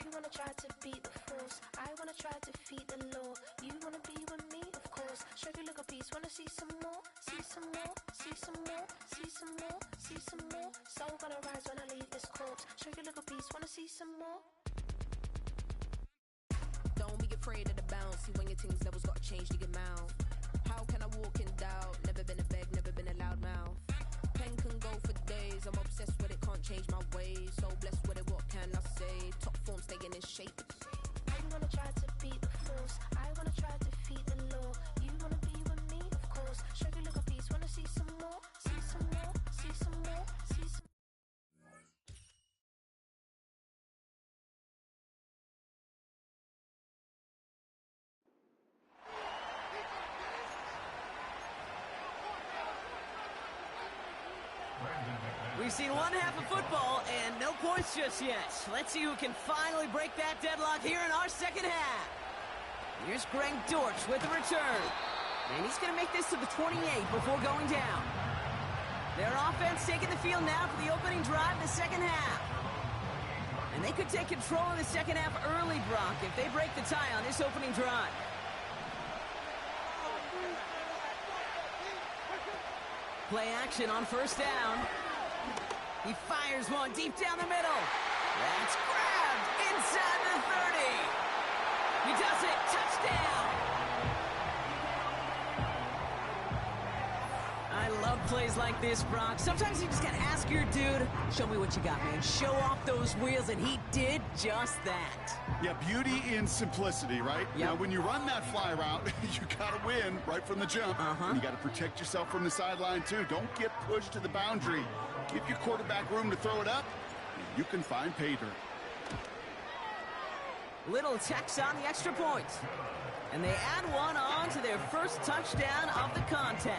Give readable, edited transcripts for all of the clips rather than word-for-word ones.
You wanna try to beat the force, I wanna try to defeat the law. You wanna be with me, of course. Show you little piece, wanna see some more, see some more, see some more, see some more, see some more. Soul gonna rise when I leave this corpse. Show you little piece, wanna see some more. Don't be afraid of the bounce. See when your things levels got changed to your mouth. How can I walk in doubt? Never been a beg, never been a loud mouth. Pen can go for days. I'm obsessed with it, can't change my ways. So blessed with it, what can I say? Top form staying in shape. You wanna try to beat the force, I wanna try to defeat the law. You wanna be with me, of course. Show you little piece, wanna see some more, see some more, see some more, see some more. We've seen one half of football and no points just yet. Let's see who can finally break that deadlock here in our second half. Here's Greg Dortch with the return. And he's going to make this to the 28 before going down. Their offense taking the field now for the opening drive of the second half. And they could take control of the second half early, Brock, if they break the tie on this opening drive. Play action on first down. He fires one deep down the middle. That's grabbed inside the 30. He does it. Touchdown. I love plays like this, Brock. Sometimes you just got to ask your dude, show me what you got, man. Show off those wheels, and he did just that. Yeah, beauty in simplicity, right? Yep. Now, when you run that fly route, you got to win right from the jump. And you got to protect yourself from the sideline, too. Don't get pushed to the boundary. Give your quarterback room to throw it up, and you can find pay dirt. Little tax on the extra point. And they add one on to their first touchdown of the contest.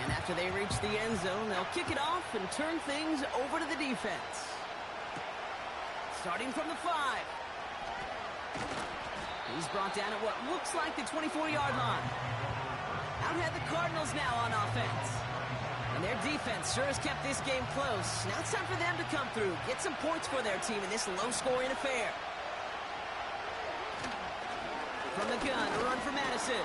And after they reach the end zone, they'll kick it off and turn things over to the defense. Starting from the 5. He's brought down at what looks like the 24-yard line. Out ahead the Cardinals now on offense. And their defense sure has kept this game close. Now it's time for them to come through, get some points for their team in this low-scoring affair. From the gun, a run for Madison.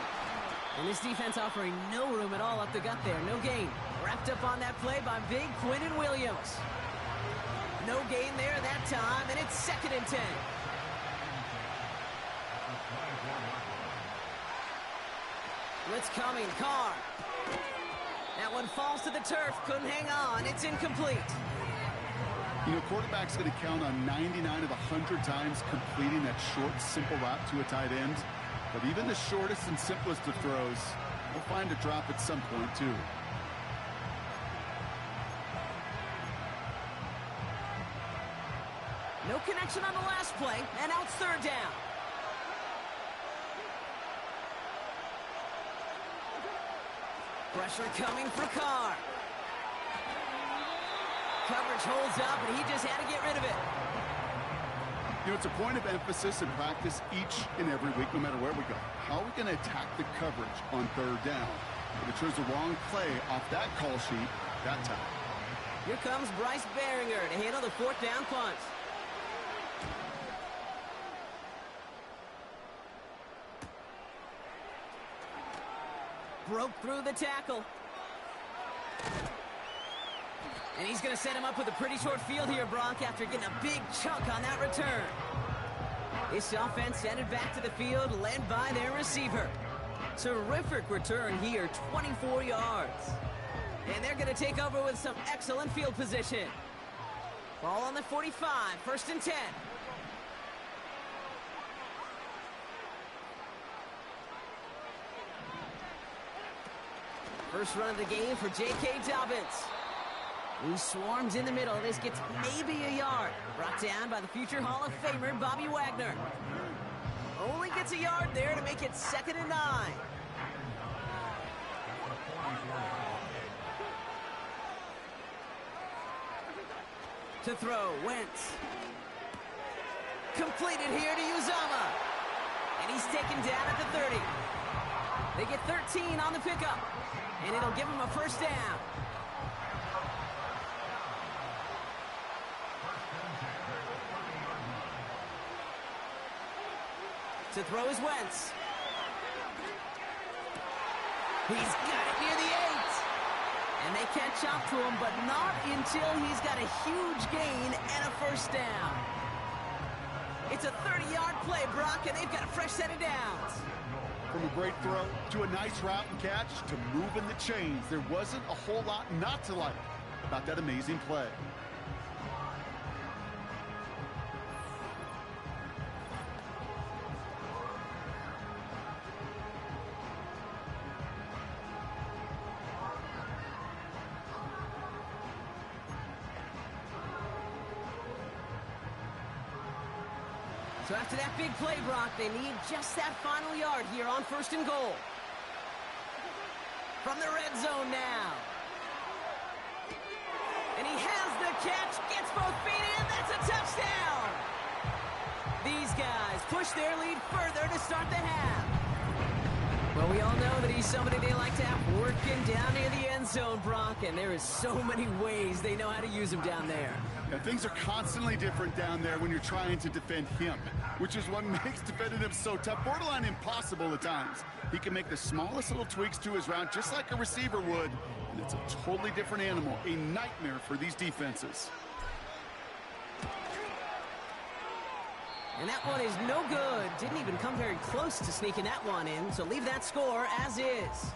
And this defense offering no room at all up the gut there. No gain. Wrapped up on that play by big Quinton Williams. No gain there that time, and it's 2nd and 10. Blitz coming, Carr. That one falls to the turf, couldn't hang on, it's incomplete. You know, quarterback's going to count on 99 of 100 times completing that short, simple route to a tight end. But even the shortest and simplest of throws will find a drop at some point, too. No connection on the last play, and now it's 3rd down. Pressure coming for Carr. Coverage holds up, and he just had to get rid of it. You know, it's a point of emphasis in practice each and every week, no matter where we go. How are we going to attack the coverage on 3rd down? If it shows the wrong play off that call sheet, that time. Here comes Bryce Behringer to handle the 4th down punt. Broke through the tackle. And he's going to set him up with a pretty short field here, Brock, after getting a big chunk on that return. This offense headed back to the field, led by their receiver. Terrific return here, 24 yards. And they're going to take over with some excellent field position. Ball on the 45, 1st and 10. First run of the game for J.K. Dobbins. He swarms in the middle. This gets maybe a yard. Brought down by the future Hall of Famer, Bobby Wagner. Only gets a yard there to make it 2nd and 9. To throw, Wentz. Completed here to Uzama. And he's taken down at the 30. They get 13 on the pickup. And it'll give him a 1st down. To throw is Wentz. He's got it near the 8. And they catch up to him, but not until he's got a huge gain and a first down. It's a 30-yard play, Brock, and they've got a fresh set of downs. From a great throw to a nice route and catch to moving the chains, there wasn't a whole lot not to like about that amazing play. So after that big play, Brock, they need just that final yard here on 1st and goal. From the red zone now. And he has the catch, gets both feet in, that's a touchdown! These guys push their lead further to start the half. Well, we all know that he's somebody they like to have working down near the end zone, Brock, and there is so many ways they know how to use him down there. Yeah, things are constantly different down there when you're trying to defend him, which is what makes defending him so tough, borderline impossible at times. He can make the smallest little tweaks to his route just like a receiver would, and it's a totally different animal, a nightmare for these defenses. And that one is no good. Didn't even come very close to sneaking that one in, so leave that score as is.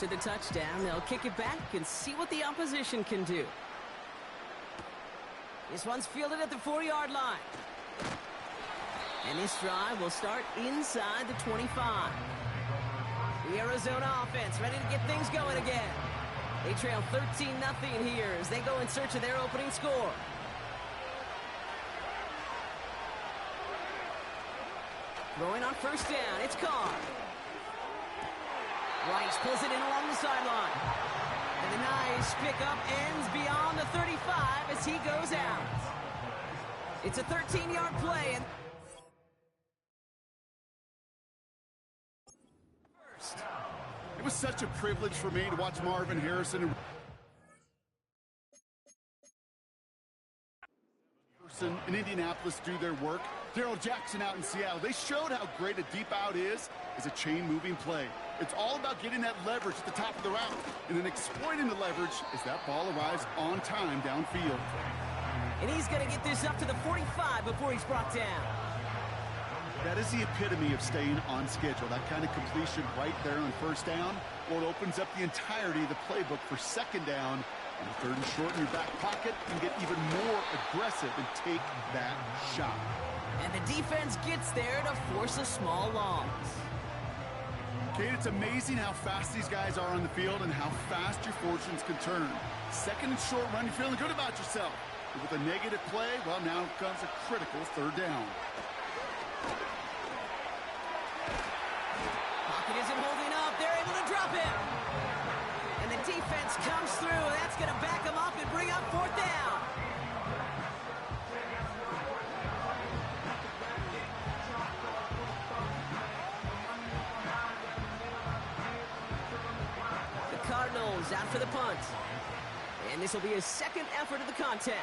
After the touchdown, they'll kick it back and see what the opposition can do. This one's fielded at the 4-yard line. And this drive will start inside the 25. The Arizona offense ready to get things going again. They trail 13-0 here as they go in search of their opening score. Throwing on first down, it's Carr. Rice pulls it in along the sideline. And the nice pickup ends beyond the 35 as he goes out. It's a 13-yard play. And it was such a privilege for me to watch Marvin Harrison in Indianapolis do their work. Darrell Jackson out in Seattle. They showed how great a deep out is as a chain-moving play. It's all about getting that leverage at the top of the route and then exploiting the leverage as that ball arrives on time downfield. And he's going to get this up to the 45 before he's brought down. That is the epitome of staying on schedule. That kind of completion right there on first down. Well, it opens up the entirety of the playbook for second down. And third and short in your back pocket, and get even more aggressive and take that shot. And the defense gets there to force a small loss. Kate, it's amazing how fast these guys are on the field and how fast your fortunes can turn. Second and short run, you're feeling good about yourself. But with a negative play, well, now comes a critical third down. Pocket isn't holding up. They're able to drop him. And the defense comes through. That's going to back him up and bring up fourth down. The Cardinals out for the punt. And this will be his second effort of the contest.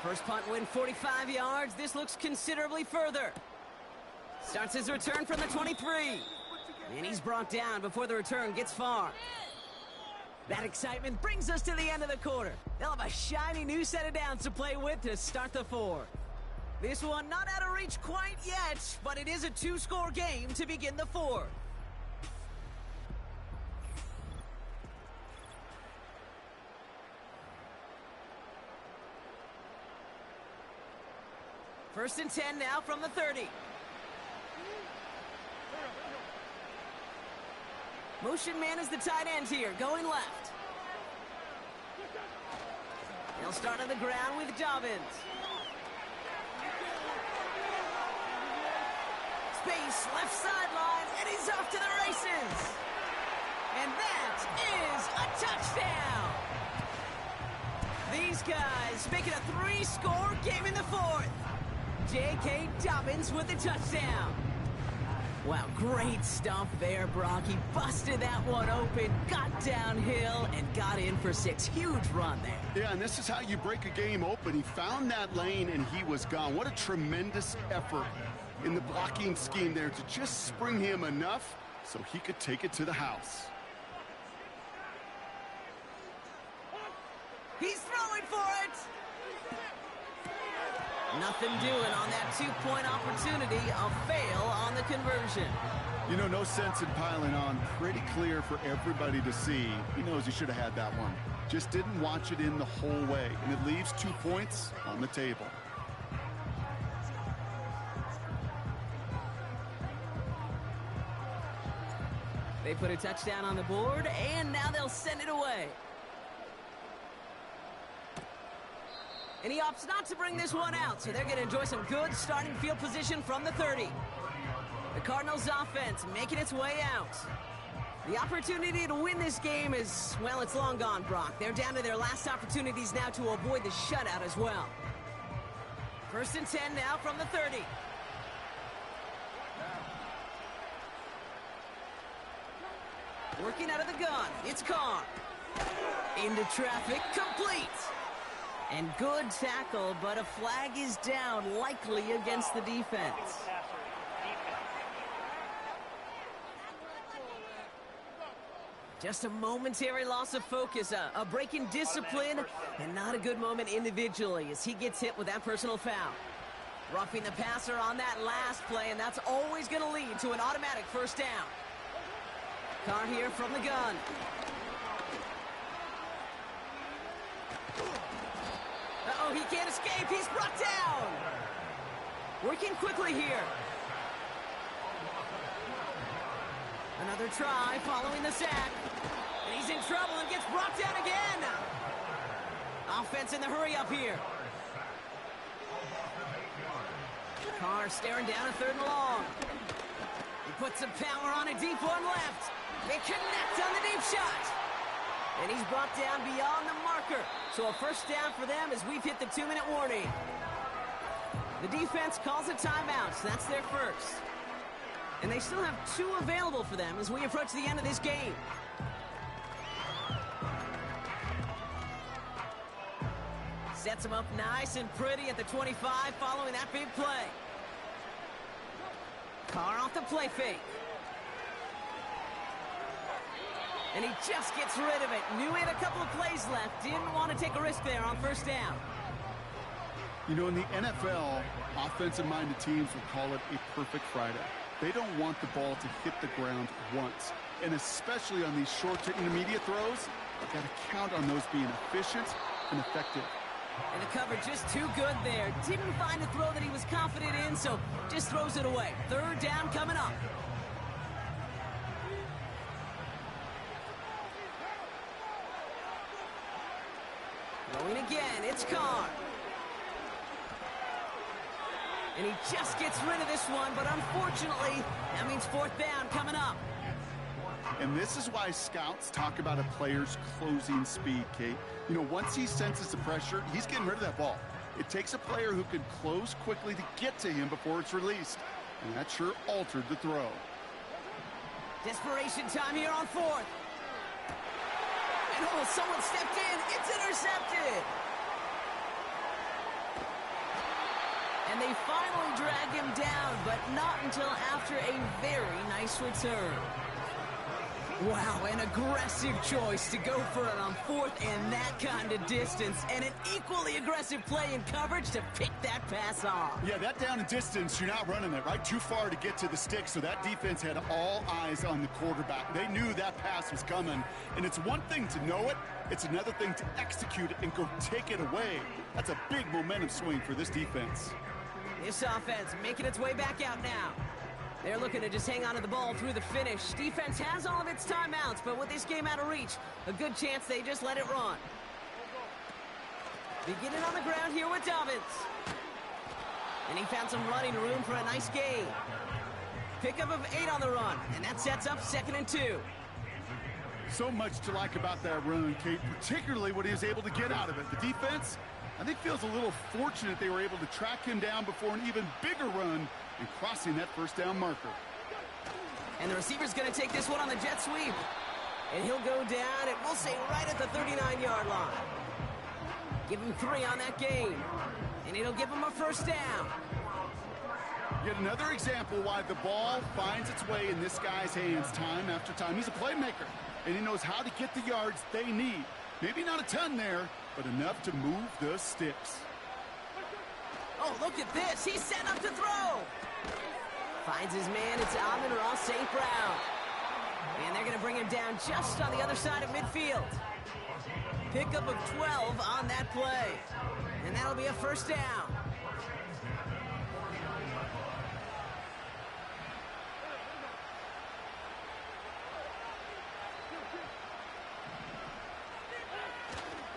First punt win 45 yards. This looks considerably further. Starts his return from the 23. And he's brought down before the return gets far. That excitement brings us to the end of the quarter. They'll have a shiny new set of downs to play with to start the fourth. This one not out of reach quite yet, but it is a two-score game to begin the fourth. First and 10 now from the 30. Motion man is the tight end here, going left. He'll start on the ground with Dobbins. Space, left sideline, and he's off to the races. And that is a touchdown. These guys make it a three-score game in the fourth. J.K. Dobbins with the touchdown. Wow, great stuff there, Brock. He busted that one open, got downhill, and got in for 6. Huge run there. Yeah, and this is how you break a game open. He found that lane, and he was gone. What a tremendous effort in the blocking scheme there to just spring him enough so he could take it to the house. He's throwing for it. Nothing doing on that two-point opportunity. A fail on the conversion. You know, no sense in piling on. Pretty clear for everybody to see. He knows he should have had that one. Just didn't watch it in the whole way. And it leaves 2 points on the table. They put a touchdown on the board, and now they'll send it away. And he opts not to bring this one out, so they're going to enjoy some good starting field position from the 30. The Cardinals offense making its way out. The opportunity to win this game is, well, it's long gone, Brock. They're down to their last opportunities now to avoid the shutout as well. First and 10 now from the 30. Working out of the gun, it's Carr. Into traffic, complete. And good tackle, but a flag is down, likely against the defense. Just a momentary loss of focus, a break in discipline, and not a good moment individually as he gets hit with that personal foul. Roughing the passer on that last play, and that's always going to lead to an automatic first down. Carr here from the gun. Uh-oh, he can't escape. He's brought down. Working quickly here. Another try following the sack. And he's in trouble and gets brought down again. Offense in the hurry up here. Carr staring down a 3rd and long. He puts some power on a deep one left. They connect on the deep shot. And he's brought down beyond the marker. So a first down for them as we've hit the 2-minute warning. The defense calls a timeout. So that's their first. And they still have 2 available for them as we approach the end of this game. Sets him up nice and pretty at the 25 following that big play. Carr off the play fake. And he just gets rid of it. Knew he had a couple of plays left. Didn't want to take a risk there on first down. You know, in the NFL, offensive-minded teams will call it a perfect Friday. They don't want the ball to hit the ground once. And especially on these short to intermediate throws, you've got to count on those being efficient and effective. And the cover just too good there. Didn't find a throw that he was confident in, so just throws it away. 3rd down coming up. Going again, it's Carr. And he just gets rid of this one, but unfortunately, that means 4th down coming up. And this is why scouts talk about a player's closing speed, Kate. You know, once he senses the pressure, he's getting rid of that ball. It takes a player who can close quickly to get to him before it's released. And that sure altered the throw. Desperation time here on 4th. And oh, someone stepped in. It's intercepted. And they finally drag him down, but not until after a very nice return. Wow, an aggressive choice to go for it on 4th and that kind of distance, and an equally aggressive play in coverage to pick that pass off. Yeah, that down and distance, you're not running it, right? Too far to get to the stick, so that defense had all eyes on the quarterback. They knew that pass was coming, and it's one thing to know it, it's another thing to execute it and go take it away. That's a big momentum swing for this defense. This offense making its way back out now. They're looking to just hang on to the ball through the finish. Defense has all of its timeouts, but with this game out of reach, a good chance they just let it run. Beginning on the ground here with Dobbins. And he found some running room for a nice gain. Pickup of 8 on the run, and that sets up 2nd and 2. So much to like about that run, Kate, particularly what he was able to get out of it. The defense, I think, feels a little fortunate they were able to track him down before an even bigger run and crossing that first down marker. And the receiver's going to take this one on the jet sweep. And he'll go down, and we'll say right at the 39-yard line. Give him 3 on that gain. And it'll give him a first down. Yet another example why the ball finds its way in this guy's hands time after time. He's a playmaker, and he knows how to get the yards they need. Maybe not a ton there, but enough to move the sticks. Oh, look at this. He's set up to throw. Finds his man. It's Amon-Ra St. Brown. And they're going to bring him down just on the other side of midfield. Pickup of 12 on that play. And that'll be a first down.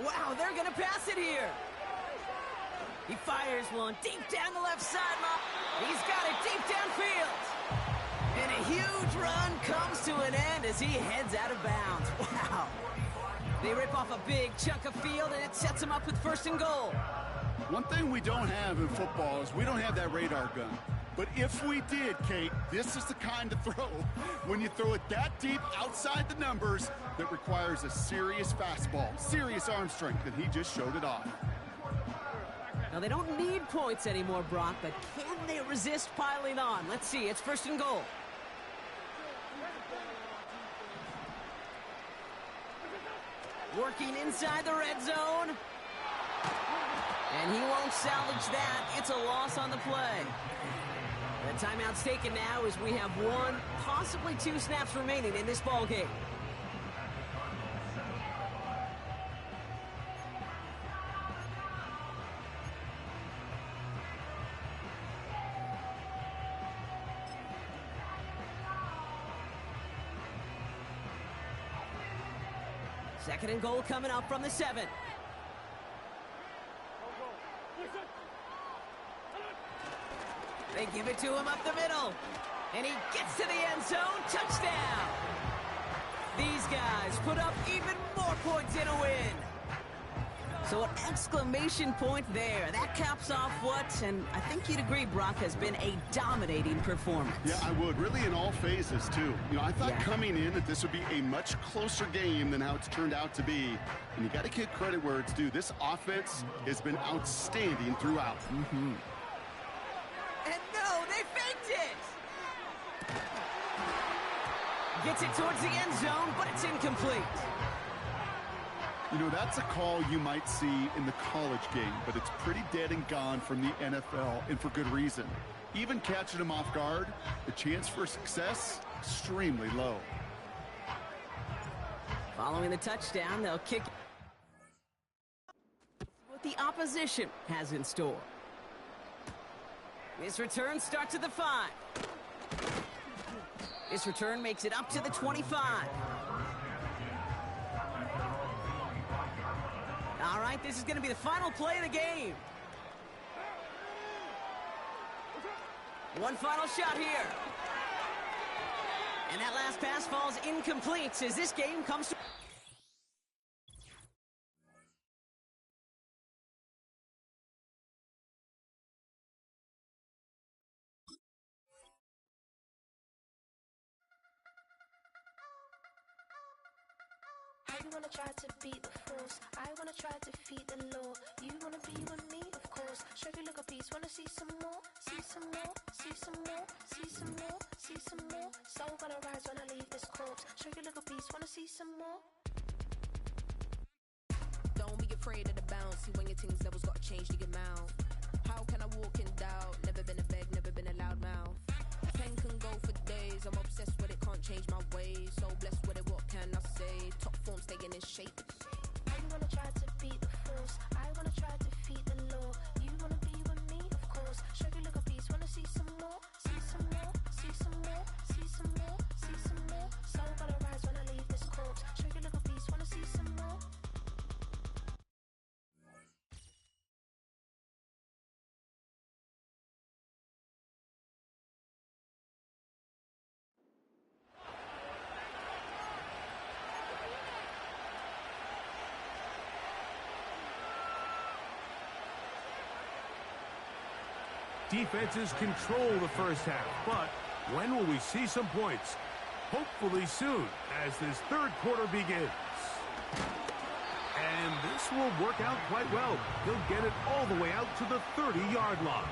Wow, they're going to pass it here. He fires one deep down the left sideline. He's got it deep downfield. And a huge run comes to an end as he heads out of bounds. Wow. They rip off a big chunk of field, and it sets him up with 1st and goal. One thing we don't have in football is we don't have that radar gun. But if we did, Kate, this is the kind of throw, when you throw it that deep outside the numbers, that requires a serious fastball, serious arm strength, and he just showed it off. Now, they don't need points anymore, Brock, but can they resist piling on? Let's see. It's 1st and goal. Working inside the red zone. And he won't salvage that. It's a loss on the play. The timeout's taken now as we have 1, possibly 2 snaps remaining in this ball game. Second and goal coming up from the 7. They give it to him up the middle. And he gets to the end zone. Touchdown! These guys put up even more points in a win. So an exclamation point there. That caps off what, and I think you'd agree, Brock, has been a dominating performance. Yeah, I would. Really in all phases, too. I thought coming in that this would be a much closer game than how it's turned out to be. And you got to give credit where it's due. This offense has been outstanding throughout. And no, they faked it! Gets it towards the end zone, but it's incomplete. That's a call you might see in the college game, but it's pretty dead and gone from the NFL, and for good reason. Even catching him off guard, the chance for success, extremely low. Following the touchdown, they'll kick what the opposition has in store. This return starts at the 5. This return makes it up to the 25. All right, this is going to be the final play of the game. One final shot here. And that last pass falls incomplete as this game comes to... I wanna try to beat the force. I wanna try to defeat the law. You wanna be with me, of course. Show you look a piece. Wanna see some more? See some more? See some more? See some more? See some more? Soul gonna rise when I leave this corpse. Show you look a piece. Wanna see some more? Don't be afraid of the bounce. See when your things levels gotta change to get mouth. How can I walk in doubt? Never been a beg, never been a loud mouth. Pen can go for days. I'm obsessed with it, can't change my ways. So blessed with it, what can I say? Top form staying in shape. I wanna try to beat the force. I wanna try to defeat the law. You wanna be with me, of course. Show you look a piece. Wanna see some more? See some more? See some more? See some more? See some more? Soul gonna rise when I leave this corpse. Show you look a piece. Wanna see some more? Defenses control the first half, but when will we see some points? Hopefully soon, as this third quarter begins. And this will work out quite well. He'll get it all the way out to the 30-yard line.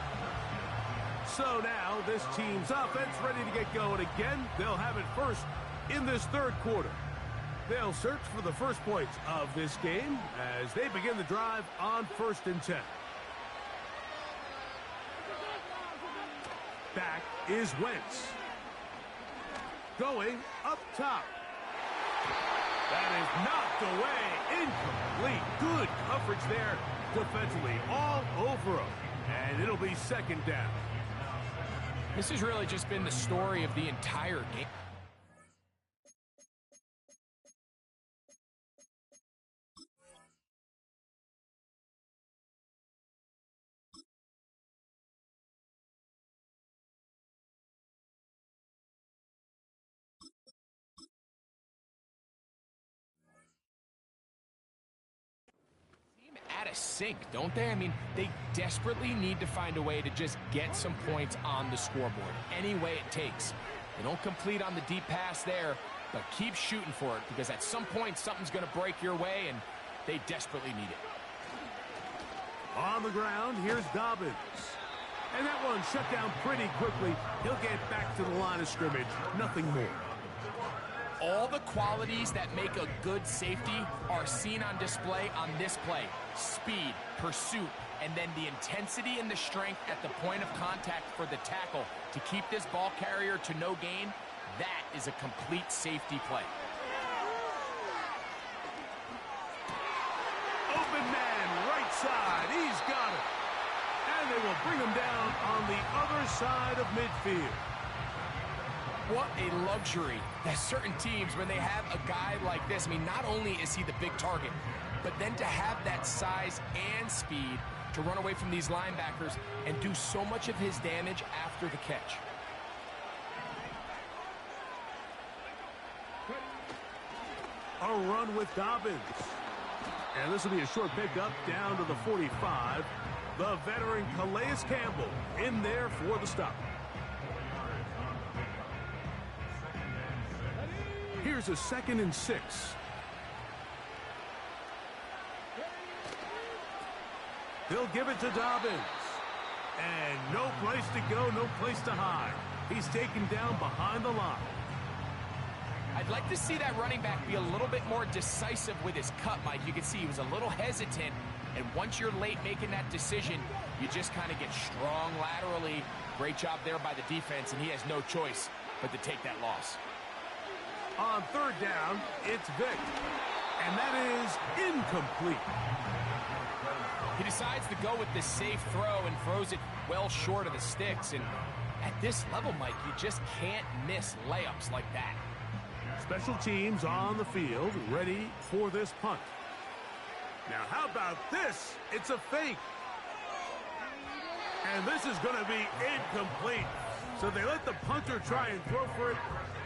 So now this team's offense ready to get going again. They'll have it first in this third quarter. They'll search for the first points of this game as they begin the drive on 1st and 10. Back is Wentz. Going up top. That is knocked away. Incomplete. Good coverage there defensively. All over him. And it'll be 2nd down. This has really just been the story of the entire game. At a sink, don't they? I mean, they desperately need to find a way to just get some points on the scoreboard, any way it takes. They don't complete on the deep pass there, but keep shooting for it, because at some point something's going to break your way, and they desperately need it. On the ground, here's Dobbins. And that one shut down pretty quickly. He'll get back to the line of scrimmage. Nothing more. All the qualities that make a good safety are seen on display on this play. Speed, pursuit, and then the intensity and the strength at the point of contact for the tackle to keep this ball carrier to no gain. That is a complete safety play. Open man, right side. He's got it. And they will bring him down on the other side of midfield. What a luxury that certain teams, when they have a guy like this, I mean, not only is he the big target, but then to have that size and speed to run away from these linebackers and do so much of his damage after the catch. A run with Dobbins. And this will be a short pickup down to the 45. The veteran Calais Campbell in there for the stop. Here's a 2nd and 6. He'll give it to Dobbins. And no place to go, no place to hide. He's taken down behind the line. I'd like to see that running back be a little bit more decisive with his cut, Mike. You can see he was a little hesitant, and once you're late making that decision, you just kind of get strong laterally. Great job there by the defense, and he has no choice but to take that loss. On 3rd down, it's Vick, and that is incomplete. He decides to go with the safe throw and throws it well short of the sticks, and at this level, Mike, you just can't miss layups like that. Special teams on the field, ready for this punt. Now, how about this? It's a fake. And this is going to be incomplete. So they let the punter try and throw for it.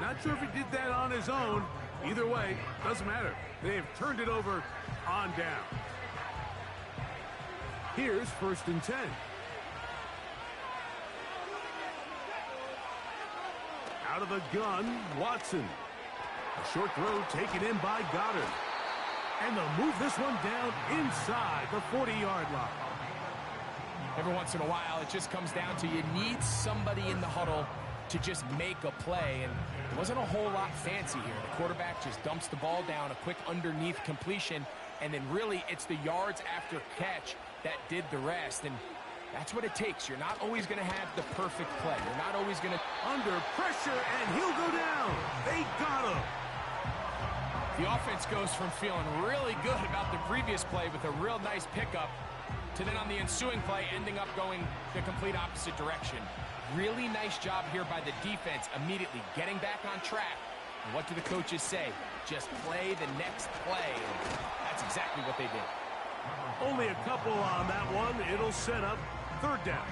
Not sure if he did that on his own. Either way, doesn't matter. They've turned it over on down. Here's 1st and 10. Out of the gun, Watson. A short throw taken in by Goddard. And they'll move this one down inside the 40-yard line. Every once in a while, it just comes down to you need somebody in the huddle to just make a play, and it wasn't a whole lot fancy here. The quarterback just dumps the ball down, a quick underneath completion, and then really it's the yards after catch that did the rest, and that's what it takes. You're not always going to have the perfect play. You're not always going to... Under pressure, and he'll go down. They got him. The offense goes from feeling really good about the previous play with a real nice pickup to then on the ensuing play ending up going the complete opposite direction. Really nice job here by the defense immediately getting back on track. And what do the coaches say? Just play the next play. And that's exactly what they did. Only a couple on that one. It'll set up 3rd down.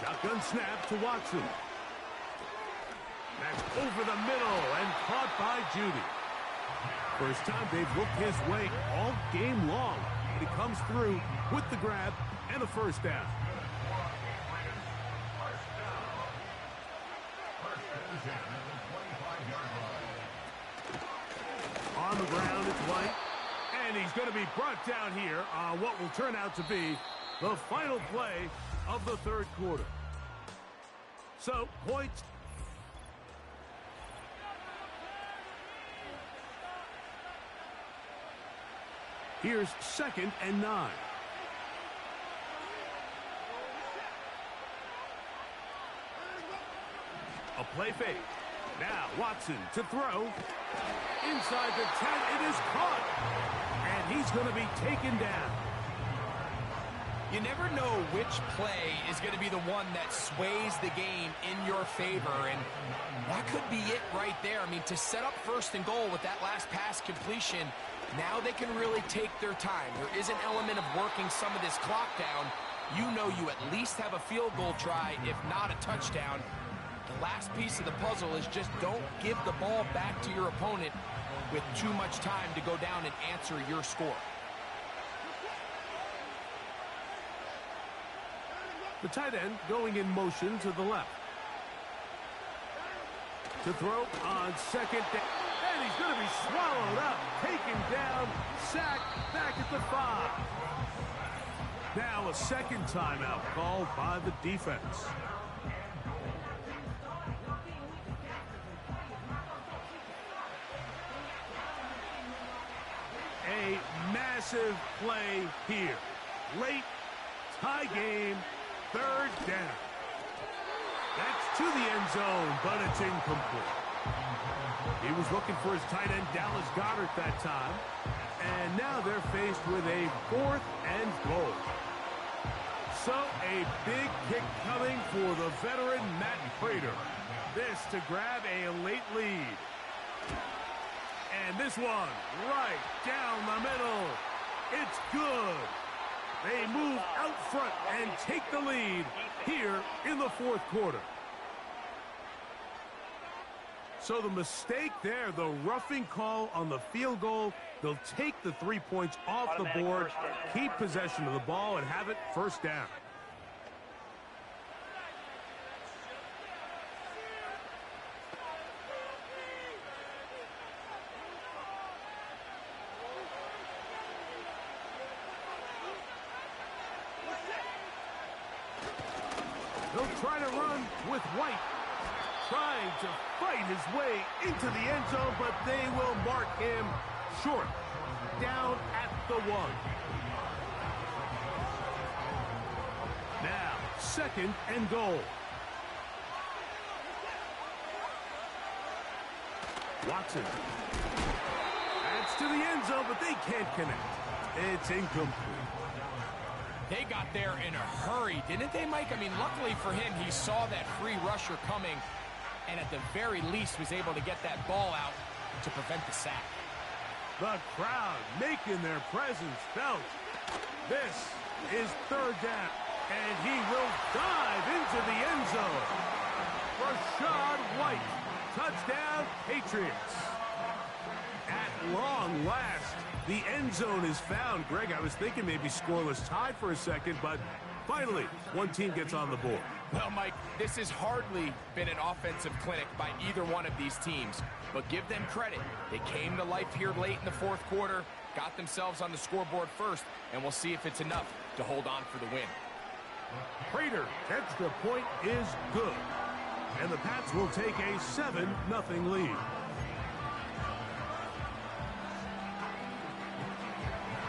Shotgun snap to Watson. That's over the middle and caught by Judy. First time they've looked his way all game long. He comes through with the grab and a 1st down. On the ground, it's White. And he's going to be brought down here on what will turn out to be the final play of the 3rd quarter. So, points. Here's 2nd and 9. A play fake. Now Watson to throw. Inside the 10, it is caught. And he's going to be taken down. You never know which play is going to be the one that sways the game in your favor, and that could be it right there. I mean, to set up 1st and goal with that last pass completion, now they can really take their time. There is an element of working some of this clock down. You know you at least have a field goal try, if not a touchdown. The last piece of the puzzle is just don't give the ball back to your opponent with too much time to go down and answer your score. The tight end going in motion to the left. To throw on 2nd down. And And he's going to be swallowed up, taken down, sacked back at the 5. Now a second timeout called by the defense. A massive play here. Late, tie game, third down. That's to the end zone, but it's incomplete. He was looking for his tight end, Dallas Goedert, that time. And now they're faced with a 4th and goal. So a big kick coming for the veteran Matt Prater. This to grab a late lead. And this one right down the middle. It's good. They move out front and take the lead here in the 4th quarter. So the mistake there, the roughing call on the field goal, they'll take the 3 points off the board, keep possession of the ball, and have it first down. They'll try to run with White, trying to fight his way into the end zone, but they will mark him short, down at the 1. Now, 2nd and goal. Watson. That's to the end zone, but they can't connect. It's incomplete. They got there in a hurry, didn't they, Mike? I mean, luckily for him, he saw that free rusher coming and at the very least was able to get that ball out to prevent the sack. The crowd making their presence felt. This is 3rd down, and he will dive into the end zone. Rashad White, touchdown, Patriots. At long last, the end zone is found. Greg, I was thinking maybe scoreless tied for a second, but finally, one team gets on the board. Well, Mike, this has hardly been an offensive clinic by either one of these teams, but give them credit. They came to life here late in the 4th quarter, got themselves on the scoreboard first, and we'll see if it's enough to hold on for the win. Prater, extra point is good, and the Pats will take a 7-0 lead.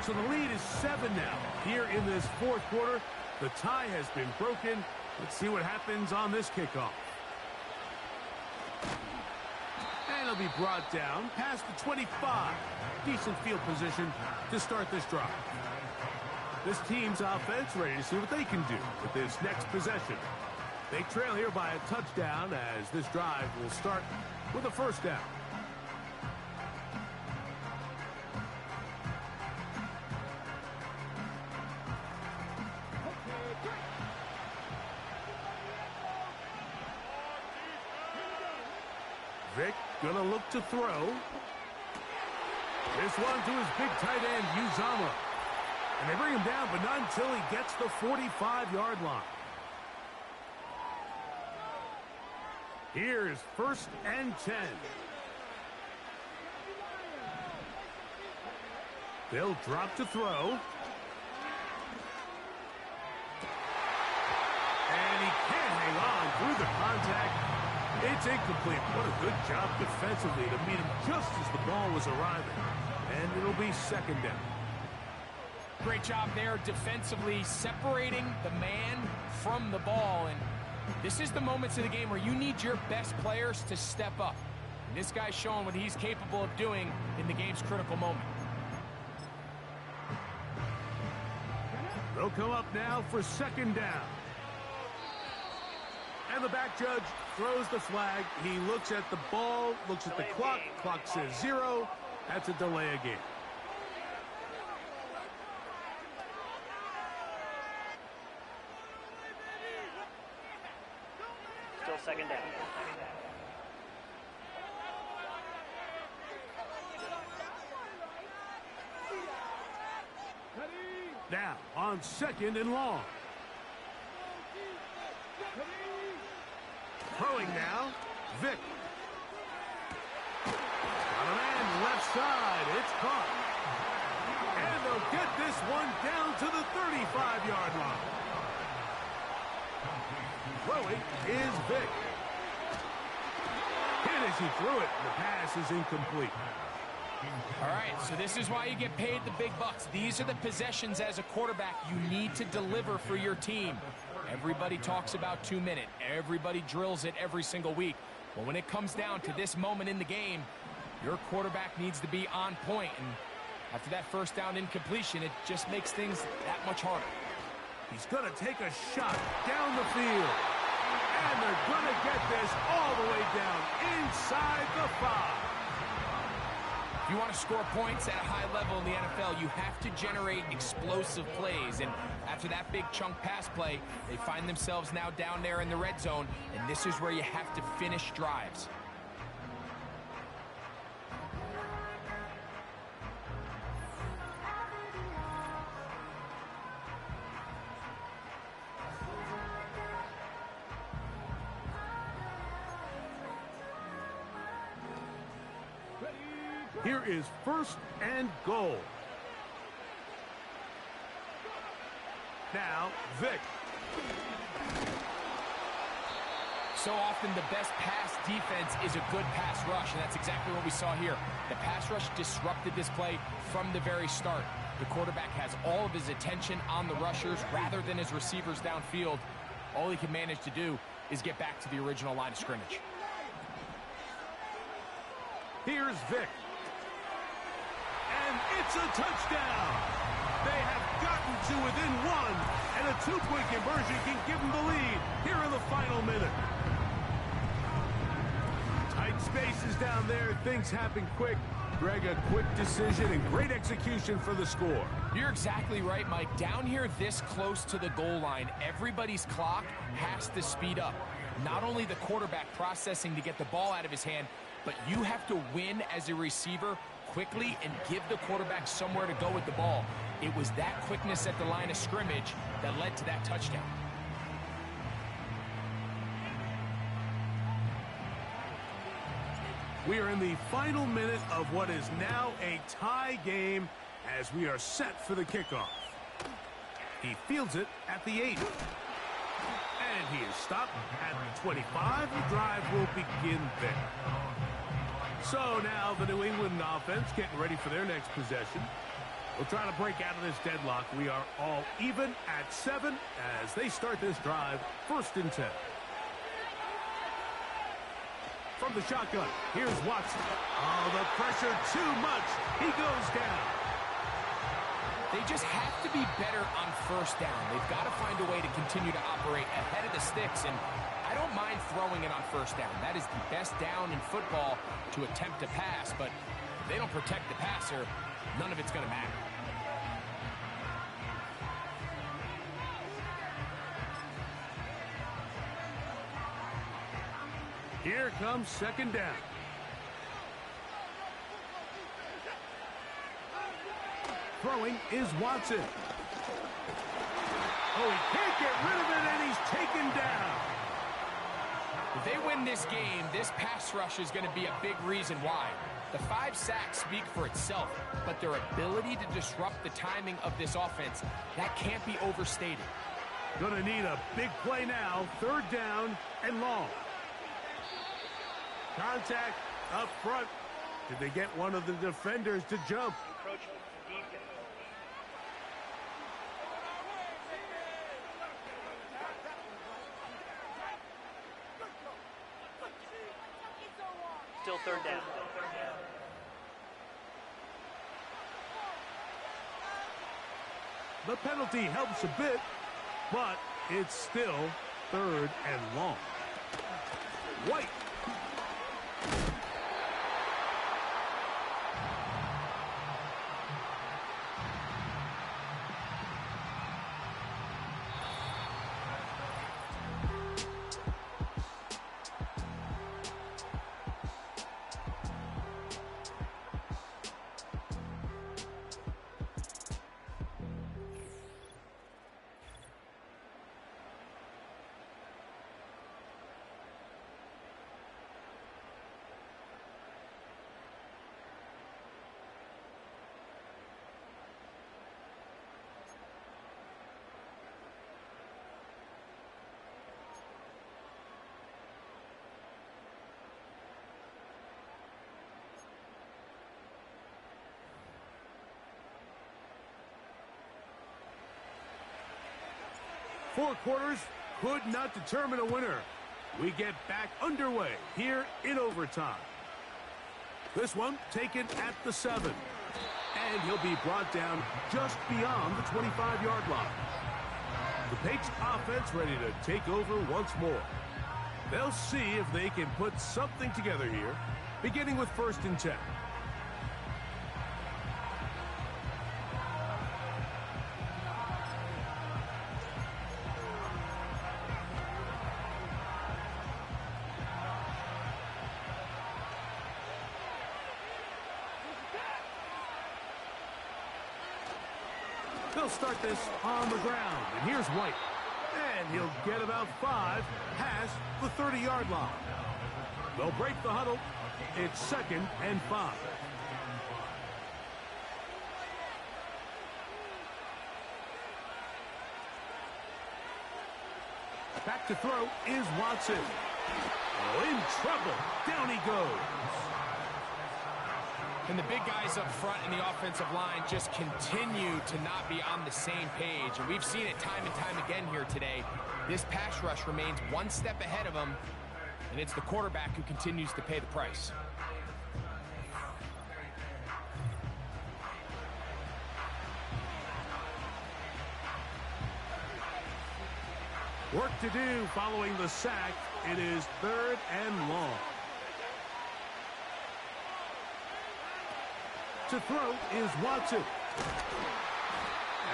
So the lead is 7 now. Here in this 4th quarter, the tie has been broken. Let's see what happens on this kickoff. And it'll be brought down past the 25. Decent field position to start this drive. This team's offense ready to see what they can do with this next possession. They trail here by a touchdown as this drive will start with a 1st down. Vic gonna look to throw. This one to his big tight end, Uzama. And they bring him down, but not until he gets the 45-yard line. Here's 1st and 10. They'll drop to throw. And he can't hang on through the contact. It's incomplete. What a good job defensively to meet him just as the ball was arriving. And it'll be 2nd down. Great job there defensively, separating the man from the ball. And this is the moments of the game where you need your best players to step up. And this guy's showing what he's capable of doing in the game's critical moment. They'll come up now for 2nd down. And the back judge throws the flag. He looks at the ball, looks at the clock. Clock says 0. That's a delay of game. Still 2nd down. Now on 2nd and long. Throwing now, Vic. Got a man inside. It's caught. And they'll get this one down to the 35-yard line. Throwing is Vic. And as he threw it, the pass is incomplete. All right, so this is why you get paid the big bucks. These are the possessions as a quarterback you need to deliver for your team. Everybody talks about 2 minutes. Everybody drills it every single week. But when it comes down to this moment in the game, your quarterback needs to be on point. And after that first down incompletion, it just makes things that much harder. He's going to take a shot down the field. And they're going to get this all the way down inside the 5. If you want to score points at a high level in the NFL, you have to generate explosive plays. And after that big chunk pass play, they find themselves now down there in the red zone. And this is where you have to finish drives. Here is 1st and goal. Now, Vic. So often the best pass defense is a good pass rush, and that's exactly what we saw here. The pass rush disrupted this play from the very start. The quarterback has all of his attention on the rushers rather than his receivers downfield. All he can manage to do is get back to the original line of scrimmage. Here's Vic. And it's a touchdown. They have gotten to within 1, and a 2-point conversion can give them the lead here in the final minute. Tight spaces down there. Things happen quick. Greg, a quick decision and great execution for the score. You're exactly right, Mike. Down here this close to the goal line, everybody's clock has to speed up. Not only the quarterback processing to get the ball out of his hand, but you have to win as a receiver quickly and give the quarterback somewhere to go with the ball. It was that quickness at the line of scrimmage that led to that touchdown. We are in the final minute of what is now a tie game as we are set for the kickoff. He fields it at the 8. And he is stopped at the 25. The drive will begin there. So now the New England offense getting ready for their next possession. We'll try to break out of this deadlock. We are all even at 7 as they start this drive, 1st and 10. From the shotgun, here's Watson. Oh, the pressure too much. He goes down. They just have to be better on 1st down. They've got to find a way to continue to operate ahead of the sticks, and I don't mind throwing it on 1st down. That is the best down in football to attempt to pass, but if they don't protect the passer, none of it's going to matter. Here comes 2nd down. Throwing is Watson. Oh, he can't get rid of it, and he's taken down. If they win this game, this pass rush is going to be a big reason why. The 5 sacks speak for itself, but their ability to disrupt the timing of this offense, that can't be overstated. Gonna need a big play now. 3rd down and long. Contact up front. Did they get one of the defenders to jump? Still 3rd down. The penalty helps a bit, but it's still 3rd and long. White. Four quarters could not determine a winner. We get back underway here in overtime. This one taken at the 7. And he'll be brought down just beyond the 25-yard line. The Patriots offense ready to take over once more. They'll see if they can put something together here, beginning with 1st and 10. They'll start this on the ground, and here's White. And he'll get about 5 past the 30-yard line. They'll break the huddle. It's 2nd and 5. Back to throw is Watson. Oh, in trouble. Down he goes. And the big guys up front in the offensive line just continue to not be on the same page. And we've seen it time and time again here today. This pass rush remains one step ahead of them, and it's the quarterback who continues to pay the price. Work to do following the sack. It is 3rd and long. To throw is Watson.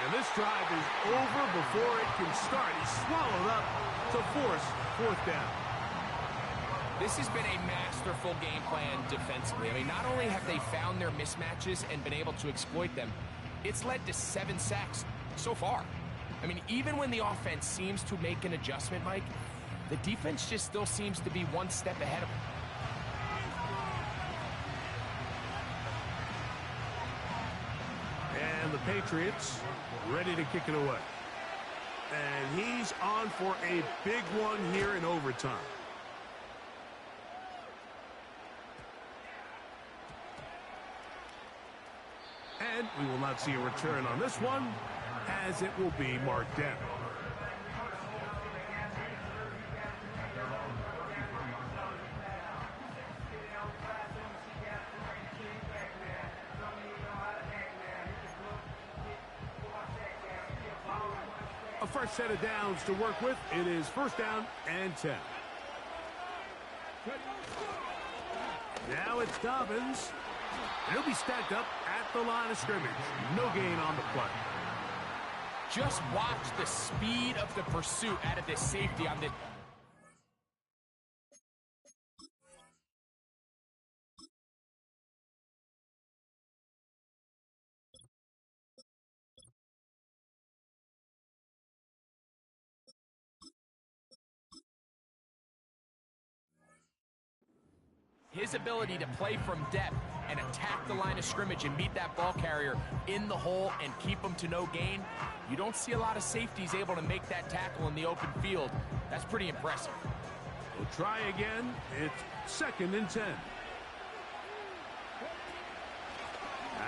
And this drive is over before it can start. He's swallowed up to force 4th down. This has been a masterful game plan defensively. I mean, not only have they found their mismatches and been able to exploit them, it's led to 7 sacks so far. I mean, even when the offense seems to make an adjustment, Mike, the defense just still seems to be one step ahead of them. And the Patriots ready to kick it away. And he's on for a big one here in overtime. And we will not see a return on this one, as it will be marked down. A fresh set of downs to work with. It is 1st down and 10. Now it's Dobbins. He'll be stacked up at the line of scrimmage. No gain on the play. Just watch the speed of the pursuit out of this safety on the... His ability to play from depth and attack the line of scrimmage and meet that ball carrier in the hole and keep him to no gain. You don't see a lot of safeties able to make that tackle in the open field. That's pretty impressive. We'll try again. It's 2nd and 10.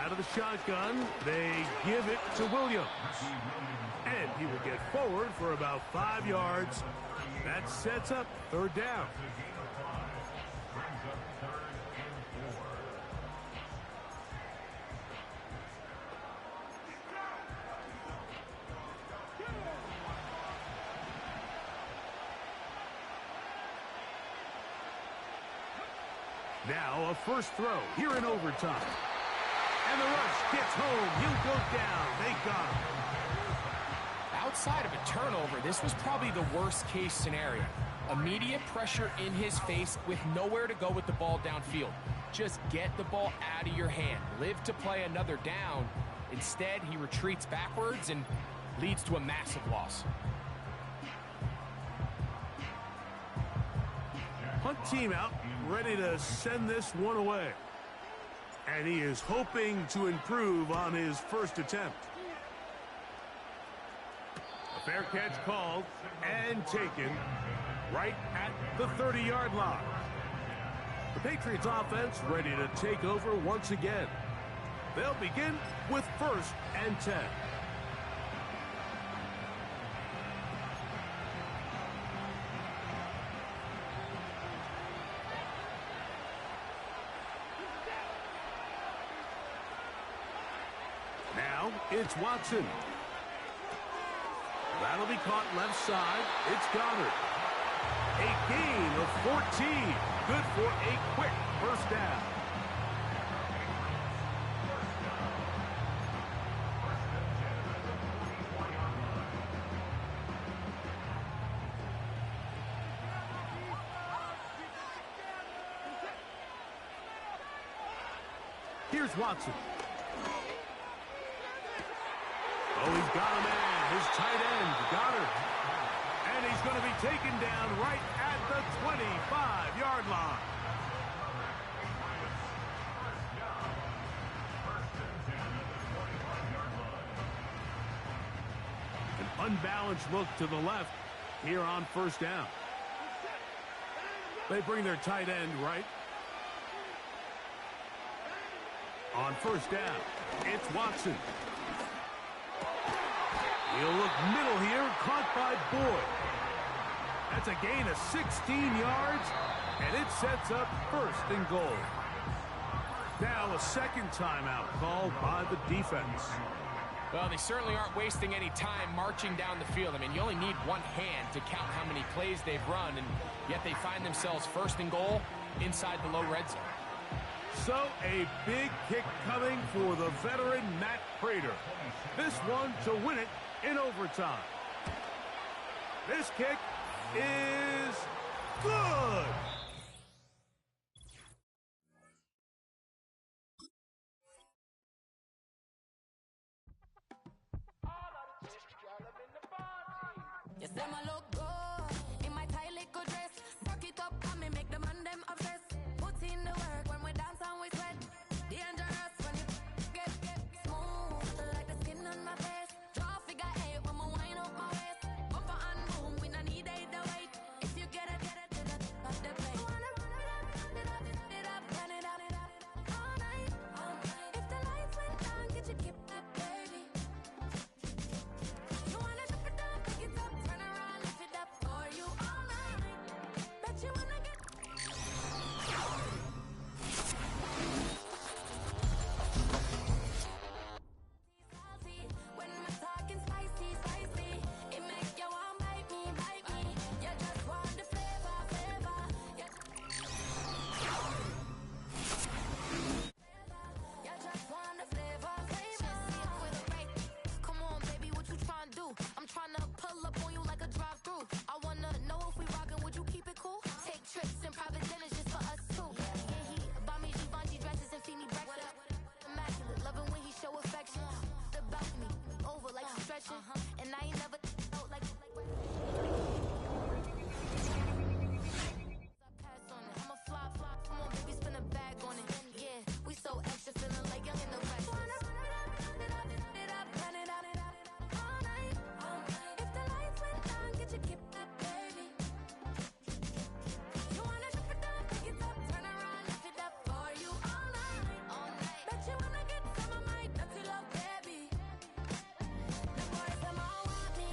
Out of the shotgun, they give it to Williams. And he will get forward for about 5 yards. That sets up 3rd down. Now a first throw here in overtime. And the rush gets home. He'll go down. They got him. Outside of a turnover, this was probably the worst case scenario. Immediate pressure in his face with nowhere to go with the ball downfield. Just get the ball out of your hand. Live to play another down. Instead, he retreats backwards and leads to a massive loss. Punt team out, ready to send this one away. And he is hoping to improve on his first attempt. A fair catch called and taken right at the 30-yard line. The Patriots offense ready to take over once again. They'll begin with 1st and 10. It's Watson. That'll be caught left side. It's Goddard. A gain of 14. Good for a quick first down. Here's Watson. Oh, he's got a man. His tight end, Goddard. And he's going to be taken down right at the 25-yard line. An unbalanced look to the left here on first down. They bring their tight end right. On first down, it's Watson. He'll look middle here, caught by Boyd. That's a gain of 16 yards, and it sets up first and goal. Now a second timeout called by the defense. Well, they certainly aren't wasting any time marching down the field. I mean, you only need one hand to count how many plays they've run, and yet they find themselves first and goal inside the low red zone. So a big kick coming for the veteran Matt Prater. This one to win it in overtime. This kick is good. You say my look good in my tight little dress. Rock it up and me make the man them obsessed. Put in the work when we dance and we sweat. Dangerous when you get smooth like the skin on my face. Draw figure eight when we wind up my waist. Bumper and boom, we no need either wait. If you get it to the top of the plate. You wanna run it up, turn it up all night. If the lights went down, get you keep that baby. You wanna drop it down, pick it up, turn around, lift it up for you all night. Bet you wanna get. When my talking spicy, it make you want bite me. You just want the flavor. You just want the flavor. With a break. Come on, baby, what you tryna do? I'm tryna pull up on you like a drive-through. I wanna know if we rockin', would you keep it cool? Take trips and private dinners just for us two. Yeah, he buy me Givenchy dresses and feed me breakfast. Immaculate, loving when he show affection. The balcony, over like she's stretching. And I ain't never felt like pass on it. I'm a flop. Come on, baby, spin a bag on it. Yeah, we so extra, feeling like young in the rest. Turn it up all night. If the lights went down, get you keep that baby. You wanna drop it down, pick it up, turn around, lift it up for you all night. Bet you wanna get some of my dirty love, baby. The boys them all want me.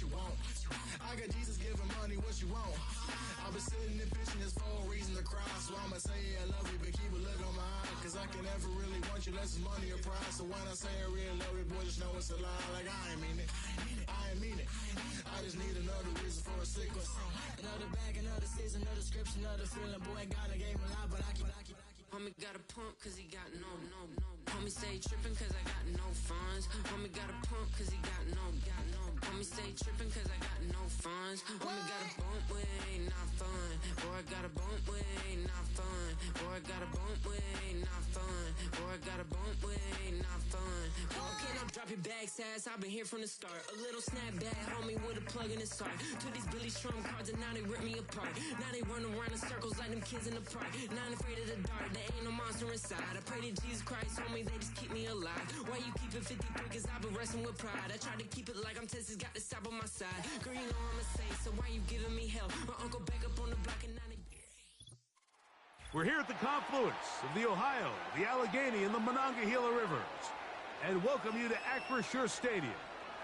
you want. I got Jesus giving money, what you want. I've been sitting and pitching this for a reason to cry. So I'ma say I love you, but keep a look on my eye. Cause I can never really want you less than money or pride. So when I say I really love you, boy, just know it's a lie. Like I ain't mean it, I ain't mean it. I just need another reason for a sequence. Another bag, another season, another description, another feeling. Boy, God, I gave him a lot, but I keep. Homie got a pump cause he got no. Homie stay trippin' cause I got no funds. Homie got a pump cause he got no. Homie stay trippin' cause I got no funds. Homie got a bump with ain't not fun. Boy, I got a bump with ain't not fun. Boy, I got a bump with ain't not fun. Boy, I got a bump with ain't not fun. Okay, now drop your bag, sass. I've been here from the start. A little snapback, homie, with a plug in his heart. Took these Billy Strum cards and now they rip me apart. Now they run around in circles like them kids in the park. Now I'm afraid of the dark. There ain't no monster inside. I pray to Jesus Christ, homie, they just keep me alive. Why you keep it 53? Cause I've been wrestling with pride. I try to keep it like I'm Texas, got the stop on my side. Girl, you know I'm a saint, so why you giving me hell? My uncle back up on the block and now they... We're here at the confluence of the Ohio, the Allegheny, and the Monongahela Rivers, and welcome you to Acrisure Stadium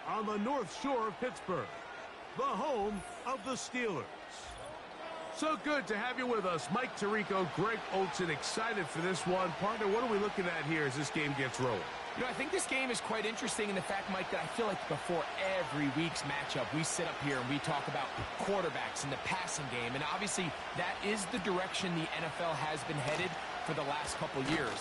on the North Shore of Pittsburgh, the home of the Steelers. So good to have you with us. Mike Tirico, Greg Olson, excited for this one. Partner, what are we looking at here as this game gets rolling? You know, I think this game is quite interesting in the fact, Mike, that I feel like before every week's matchup, we sit up here and we talk about quarterbacks and the passing game. And obviously, that is the direction the NFL has been headed for the last couple years.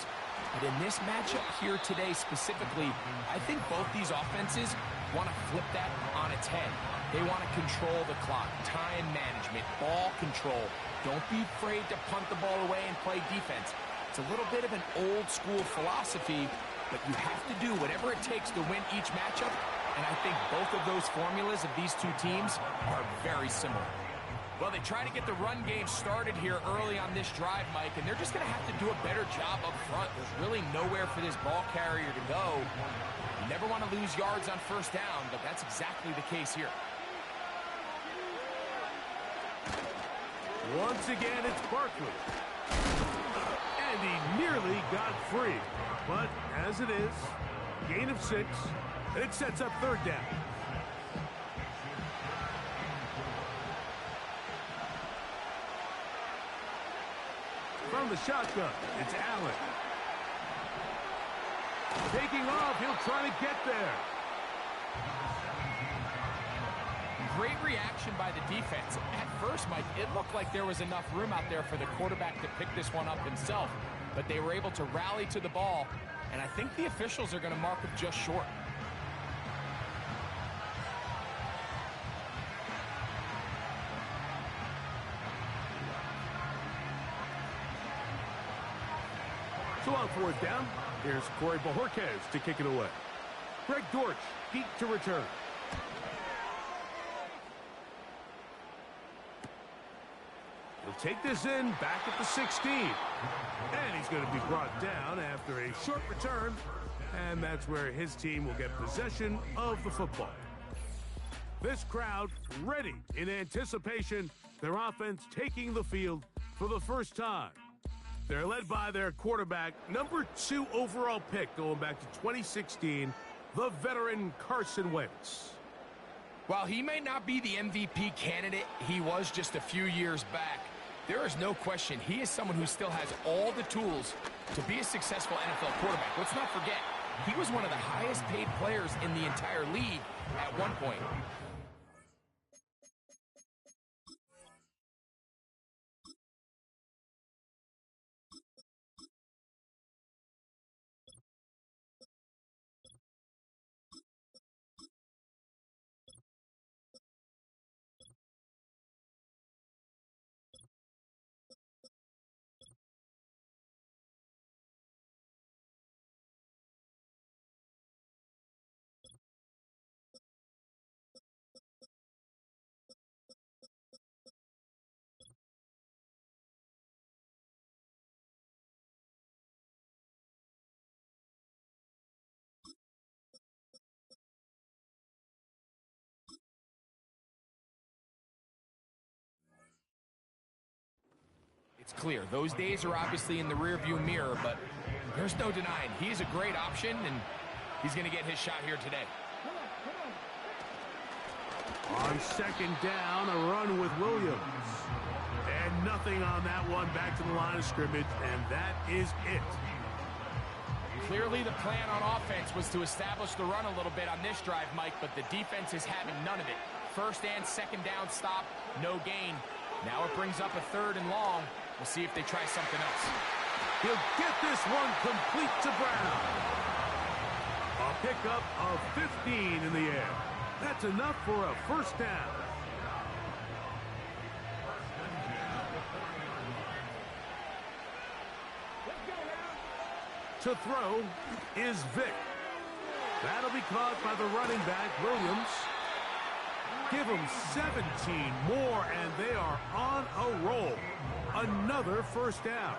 But in this matchup here today specifically, I think both these offenses want to flip that on its head. They want to control the clock, time management, ball control. Don't be afraid to punt the ball away and play defense. It's a little bit of an old school philosophy, but you have to do whatever it takes to win each matchup. And I think both of those formulas of these two teams are very similar. Well, they try to get the run game started here early on this drive, Mike, and they're just going to have to do a better job up front. There's really nowhere for this ball carrier to go. You never want to lose yards on first down, but that's exactly the case here. Once again, it's Barkley. And he nearly got free. But as it is, gain of 6, and it sets up third down. From the shotgun, it's Allen. Taking off, he'll try to get there. Great reaction by the defense. At first, Mike, it looked like there was enough room out there for the quarterback to pick this one up himself, but they were able to rally to the ball, and I think the officials are going to mark it just short. So on fourth down, here's Corey Bojorquez to kick it away. Greg Dortch, deep to return. He'll take this in back at the 16. And he's going to be brought down after a short return. And that's where his team will get possession of the football. This crowd ready in anticipation. Their offense taking the field for the first time. They're led by their quarterback, number 2 overall pick going back to 2016, the veteran Carson Wentz. While he may not be the MVP candidate he was just a few years back, there is no question he is someone who still has all the tools to be a successful NFL quarterback. Let's not forget, he was one of the highest paid players in the entire league at one point. It's clear those days are obviously in the rearview mirror, but there's no denying he's a great option, and he's going to get his shot here today. On second down, a run with Williams. And nothing on that one. Back to the line of scrimmage, and that is it. Clearly the plan on offense was to establish the run a little bit on this drive, Mike, but the defense is having none of it. First and second down stop, no gain. Now it brings up a third and long. We'll see if they try something else. He'll get this one complete to Brown. A pickup of 15 in the air. That's enough for a first down. To throw is Vick. That'll be caught by the running back, Williams. Give them 17 more, and they are on a roll. Another first down.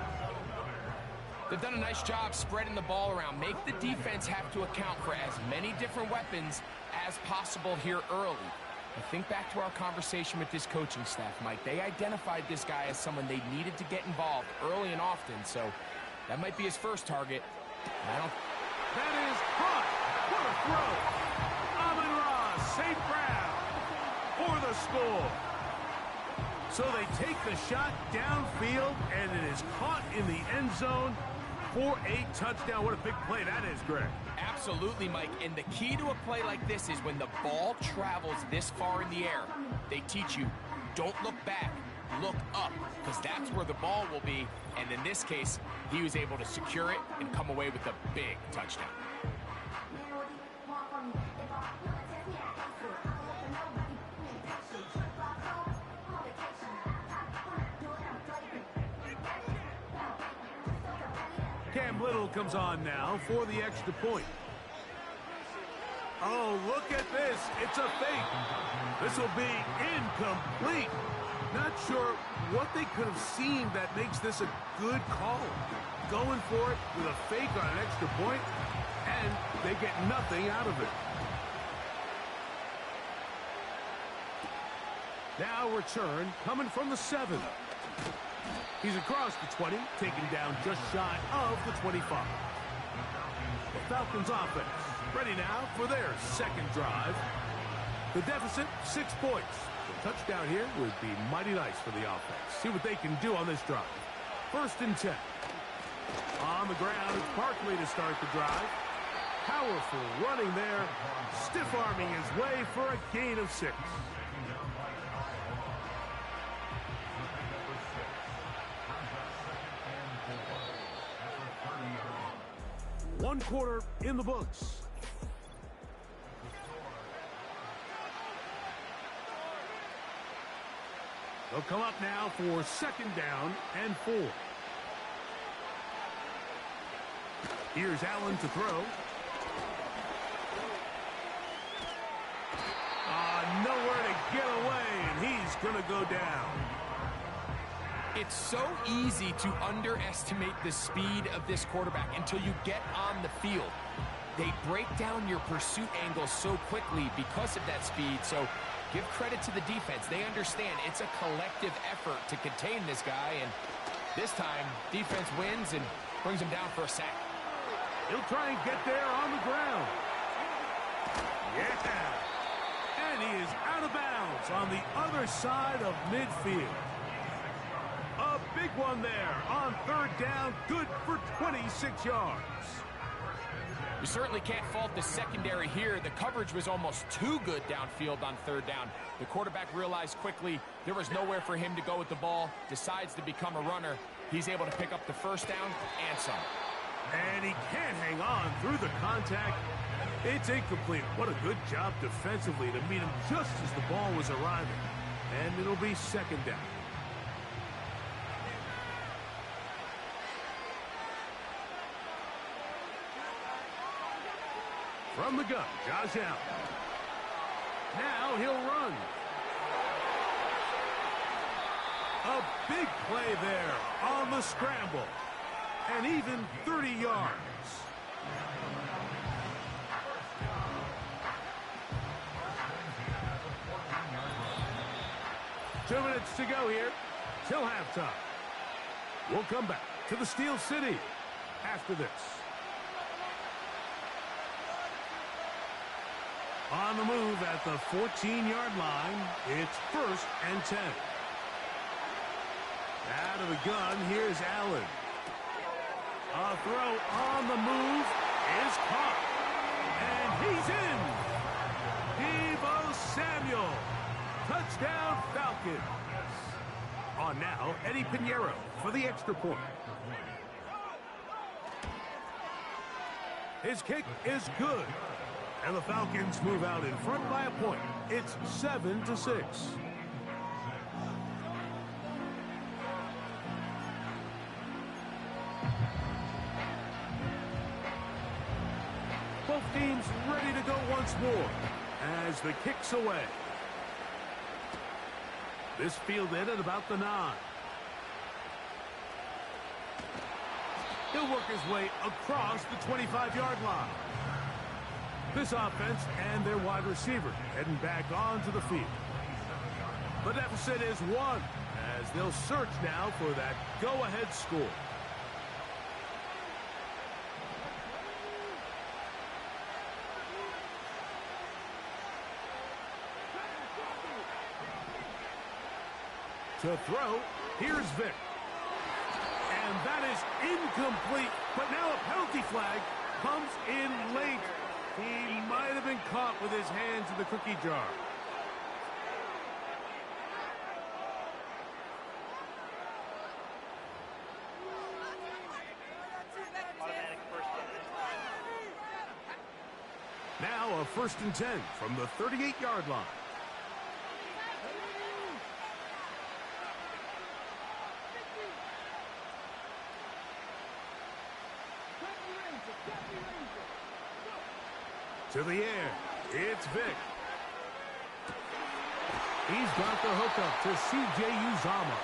They've done a nice job spreading the ball around. Make the defense have to account for as many different weapons as possible here early. I think back to our conversation with this coaching staff, Mike. They identified this guy as someone they needed to get involved early and often, so that might be his first target. That is caught. What a throw. Amon-Ra St. Brown for the score. So they take the shot downfield, and it is caught in the end zone for a touchdown. What a big play that is, Greg. Absolutely, Mike. And the key to a play like this is when the ball travels this far in the air, they teach you, don't look back, look up, because that's where the ball will be. And in this case, he was able to secure it and come away with a big touchdown. Cam Little comes on now for the extra point. Oh, look at this. It's a fake. This will be incomplete. Not sure what they could have seen that makes this a good call. Going for it with a fake on an extra point, and they get nothing out of it. Now return coming from the 7. He's across the 20, taken down just shy of the 25. The Falcons offense ready now for their second drive. The deficit, 6 points. A touchdown here would be mighty nice for the offense. See what they can do on this drive. First and 10. On the ground, it's Barkley to start the drive. Powerful running there. Stiff-arming his way for a gain of 6. One quarter in the books. They'll come up now for second down and 4. Here's Allen to throw. Nowhere to get away, and he's going to go down. It's so easy to underestimate the speed of this quarterback until you get on the field. They break down your pursuit angle so quickly because of that speed, so give credit to the defense. They understand it's a collective effort to contain this guy, and this time, defense wins and brings him down for a sack. He'll try and get there on the ground. Yeah. And he is out of bounds on the other side of midfield. A big one there on third down, good for 26 yards. You certainly can't fault the secondary here. The coverage was almost too good downfield on third down. The quarterback realized quickly there was nowhere for him to go with the ball, decides to become a runner. He's able to pick up the first down and some. And he can't hang on through the contact. It's incomplete. What a good job defensively to meet him just as the ball was arriving. And it'll be second down. From the gun, Josh Allen. Now he'll run. A big play there on the scramble. And even 30 yards. Two minutes to go here till halftime. We'll come back to the Steel City after this. On the move at the 14-yard line, it's 1st and 10. Out of the gun, here's Allen. A throw on the move is caught. And he's in. Deebo Samuel. Touchdown Falcons. On now, Eddie Pinheiro for the extra point. His kick is good. And the Falcons move out in front by a point. It's 7-6. Both teams ready to go once more as the kick's away. This fielded at about the 9. He'll work his way across the 25-yard line. This offense and their wide receiver heading back onto the field. The deficit is 1 as they'll search now for that go-ahead score. To throw, here's Vic. And that is incomplete, but now a penalty flag comes in late. He might have been caught with his hands in the cookie jar. Now a 1st and 10 from the 38-yard line. To the air, it's Vic. He's got the hookup to C.J. Uzomah.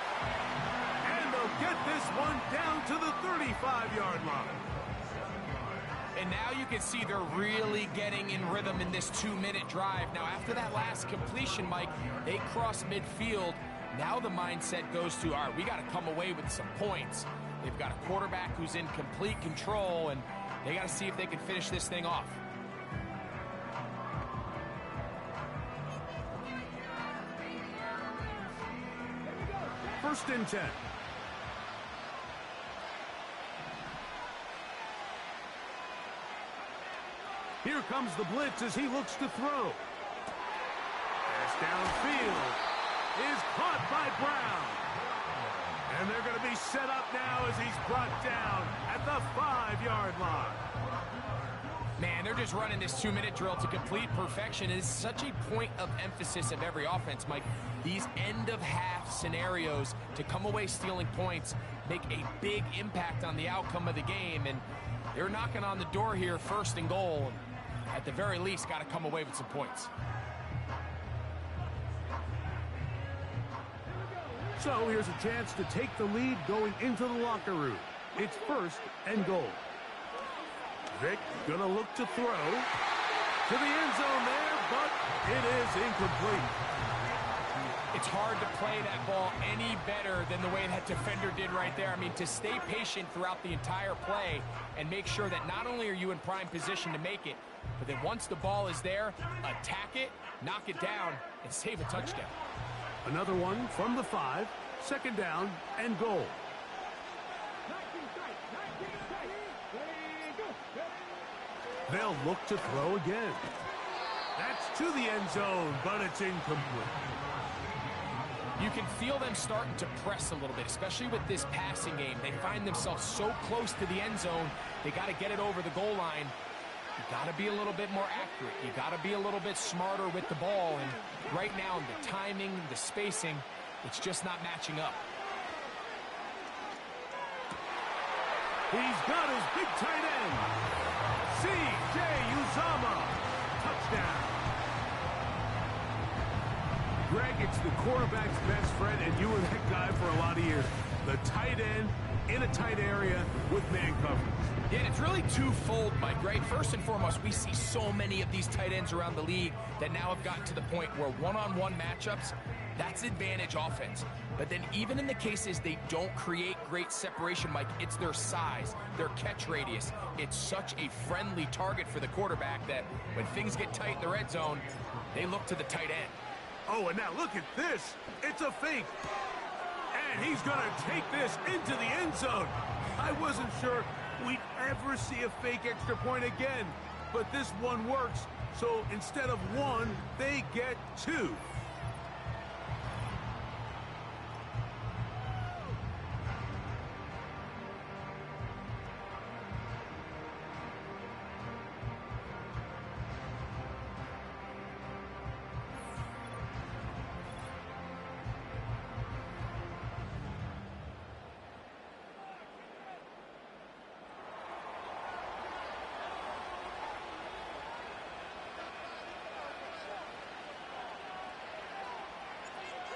And they'll get this one down to the 35-yard line. And now you can see they're really getting in rhythm in this 2-minute drive. Now, after that last completion, Mike, they cross midfield. Now the mindset goes to, all right, we got to come away with some points. They've got a quarterback who's in complete control, and they got to see if they can finish this thing off. First and 10. Here comes the blitz as he looks to throw. Pass downfield is caught by Brown. And they're going to be set up now as he's brought down at the 5-yard line. Man, they're just running this 2-minute drill to complete perfection. It is such a point of emphasis of every offense, Mike. These end-of-half scenarios to come away stealing points make a big impact on the outcome of the game. And they're knocking on the door here, 1st and goal. At the very least, got to come away with some points. So here's a chance to take the lead going into the locker room. It's 1st and goal. Vic gonna look to throw to the end zone there, but it is incomplete. It's hard to play that ball any better than the way that defender did right there. I mean, to stay patient throughout the entire play and make sure that not only are you in prime position to make it, but then once the ball is there, attack it, knock it down, and save a touchdown. Another one from the 5, 2nd down and goal. They'll look to throw again. That's to the end zone, but it's incomplete. You can feel them starting to press a little bit, especially with this passing game. They find themselves so close to the end zone, they got to get it over the goal line. You got to be a little bit more accurate. You got to be a little bit smarter with the ball. And right now, the timing, the spacing, it's just not matching up. He's got his big tight end. C.J. Uzomah. Touchdown. Greg, it's the quarterback's best friend, and you were that guy for a lot of years. The tight end in a tight area with man coverage. Yeah, and it's really twofold, Mike, right? First and foremost, we see so many of these tight ends around the league that now have gotten to the point where one-on-one matchups, That's advantage offense. But then even in the cases they don't create great separation, Mike, it's their size, their catch radius. It's such a friendly target for the quarterback that when things get tight in the red zone, they look to the tight end. Oh, and now look at this. It's a fake. And he's going to take this into the end zone. I wasn't sure we'd ever see a fake extra point again, but this one works. So instead of one, they get two.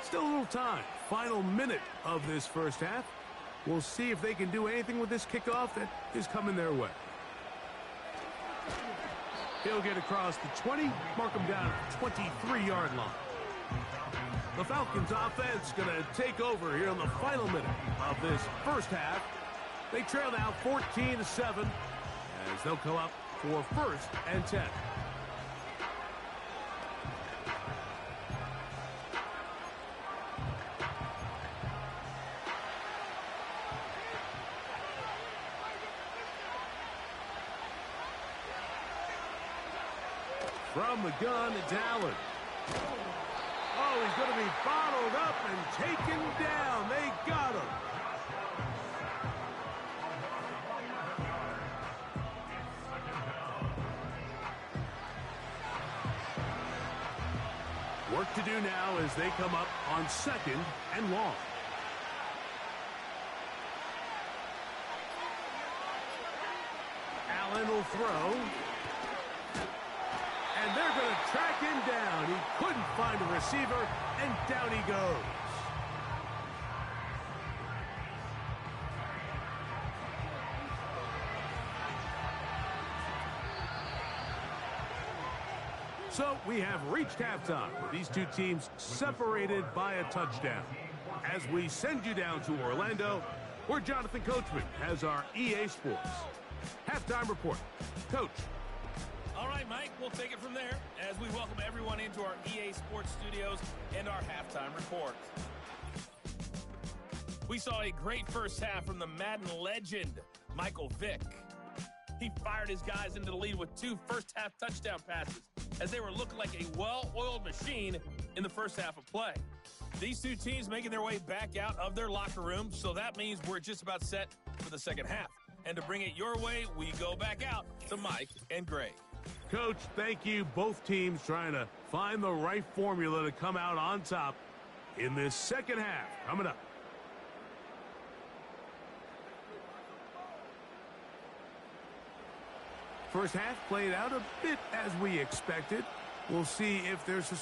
Still a little time. Final minute of this first half. We'll see if they can do anything with this kickoff that is coming their way. He'll get across the 20, mark him down at the 23-yard line. The Falcons offense going to take over here in the final minute of this first half. They trail now 14-7 as they'll come up for 1st and 10. From the gun, it's Allen. Oh, he's going to be bottled up and taken down. They got him. Work to do now as they come up on 2nd and long. Allen will throw. And they're going to track him down. He couldn't find a receiver, and down he goes. So we have reached halftime with these two teams separated by a touchdown. As we send you down to Orlando, where Jonathan Coachman has our EA Sports halftime report. Coach. All right, Mike, we'll take it from there as we welcome everyone into our EA Sports studios and our halftime report. We saw a great first half from the Madden legend, Michael Vick. He fired his guys into the lead with 2 first-half touchdown passes as they were looking like a well-oiled machine in the first half of play. These two teams making their way back out of their locker room, so that means we're just about set for the second half. And to bring it your way, we go back out to Mike and Greg. Coach, thank you. Both teams trying to find the right formula to come out on top in this second half. Coming up. First half played out a bit as we expected. We'll see if there's a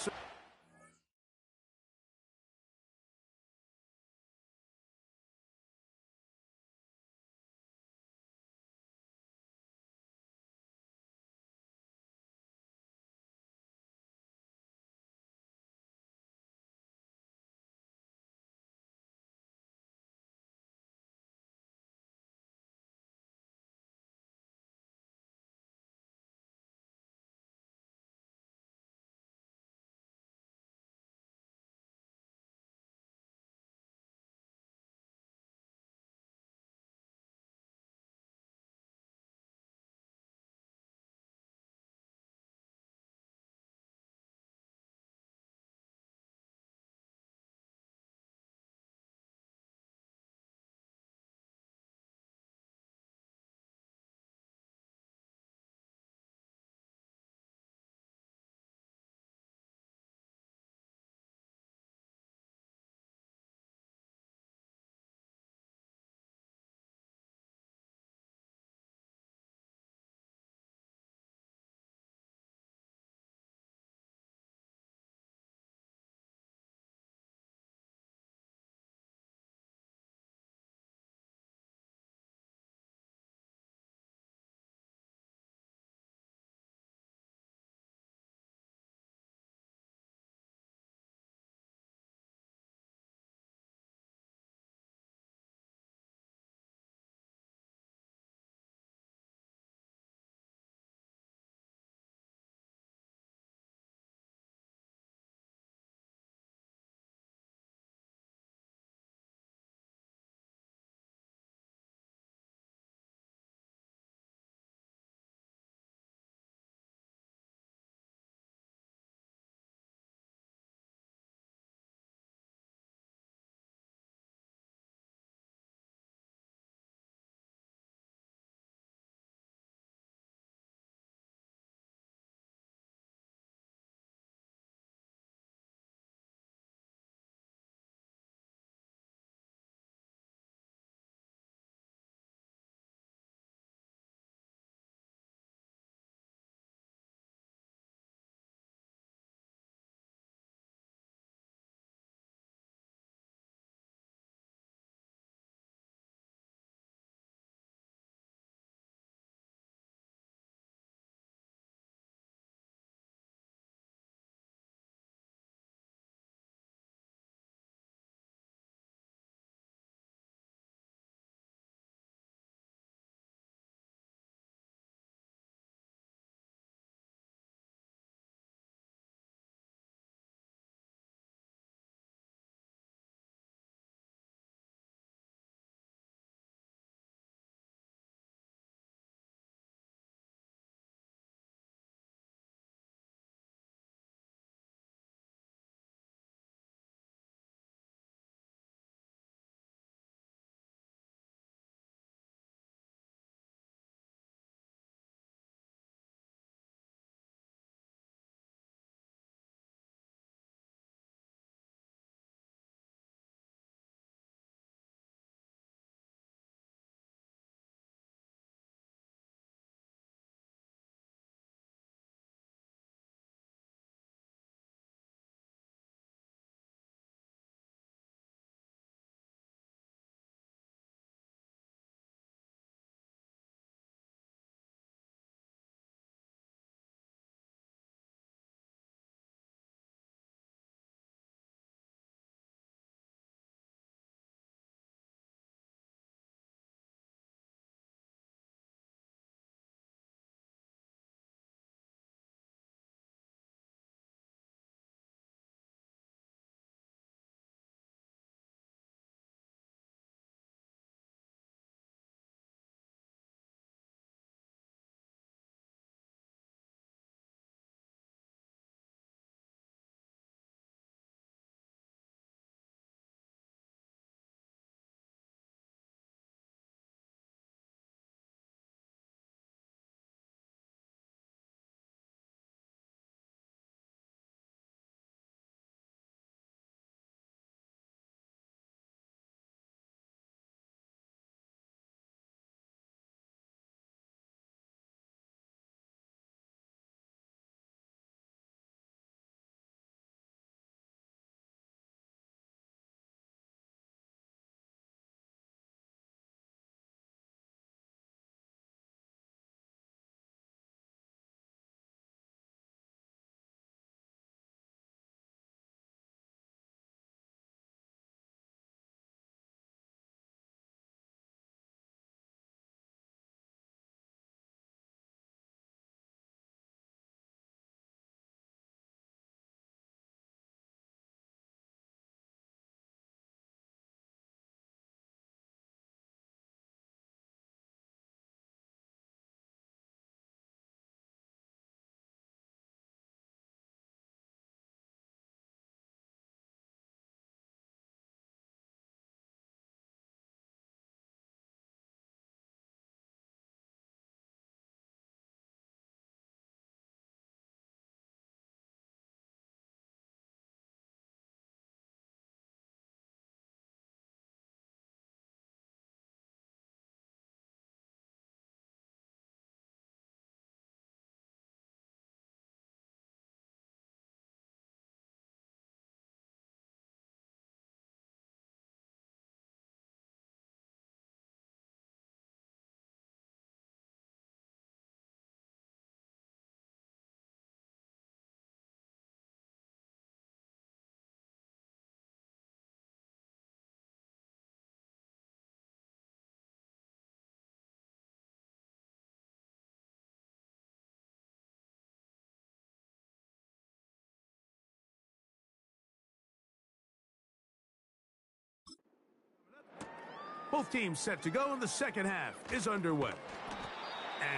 Both teams set to go, and the second half is underway.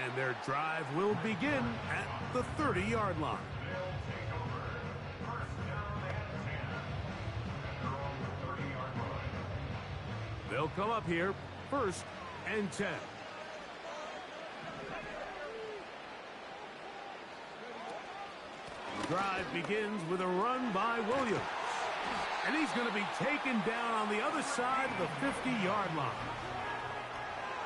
And their drive will begin at the 30-yard line. They'll come up here, 1st and 10. The drive begins with a run by Williams. And he's going to be taken down on the other side of the 50-yard line.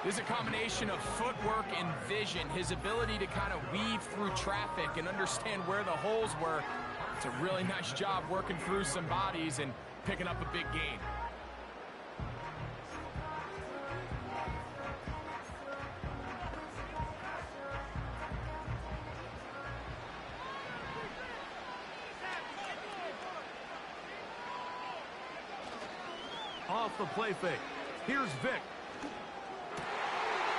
There's a combination of footwork and vision, his ability to kind of weave through traffic and understand where the holes were. It's a really nice job working through some bodies and picking up a big gain. Off the play fake. Here's Vick.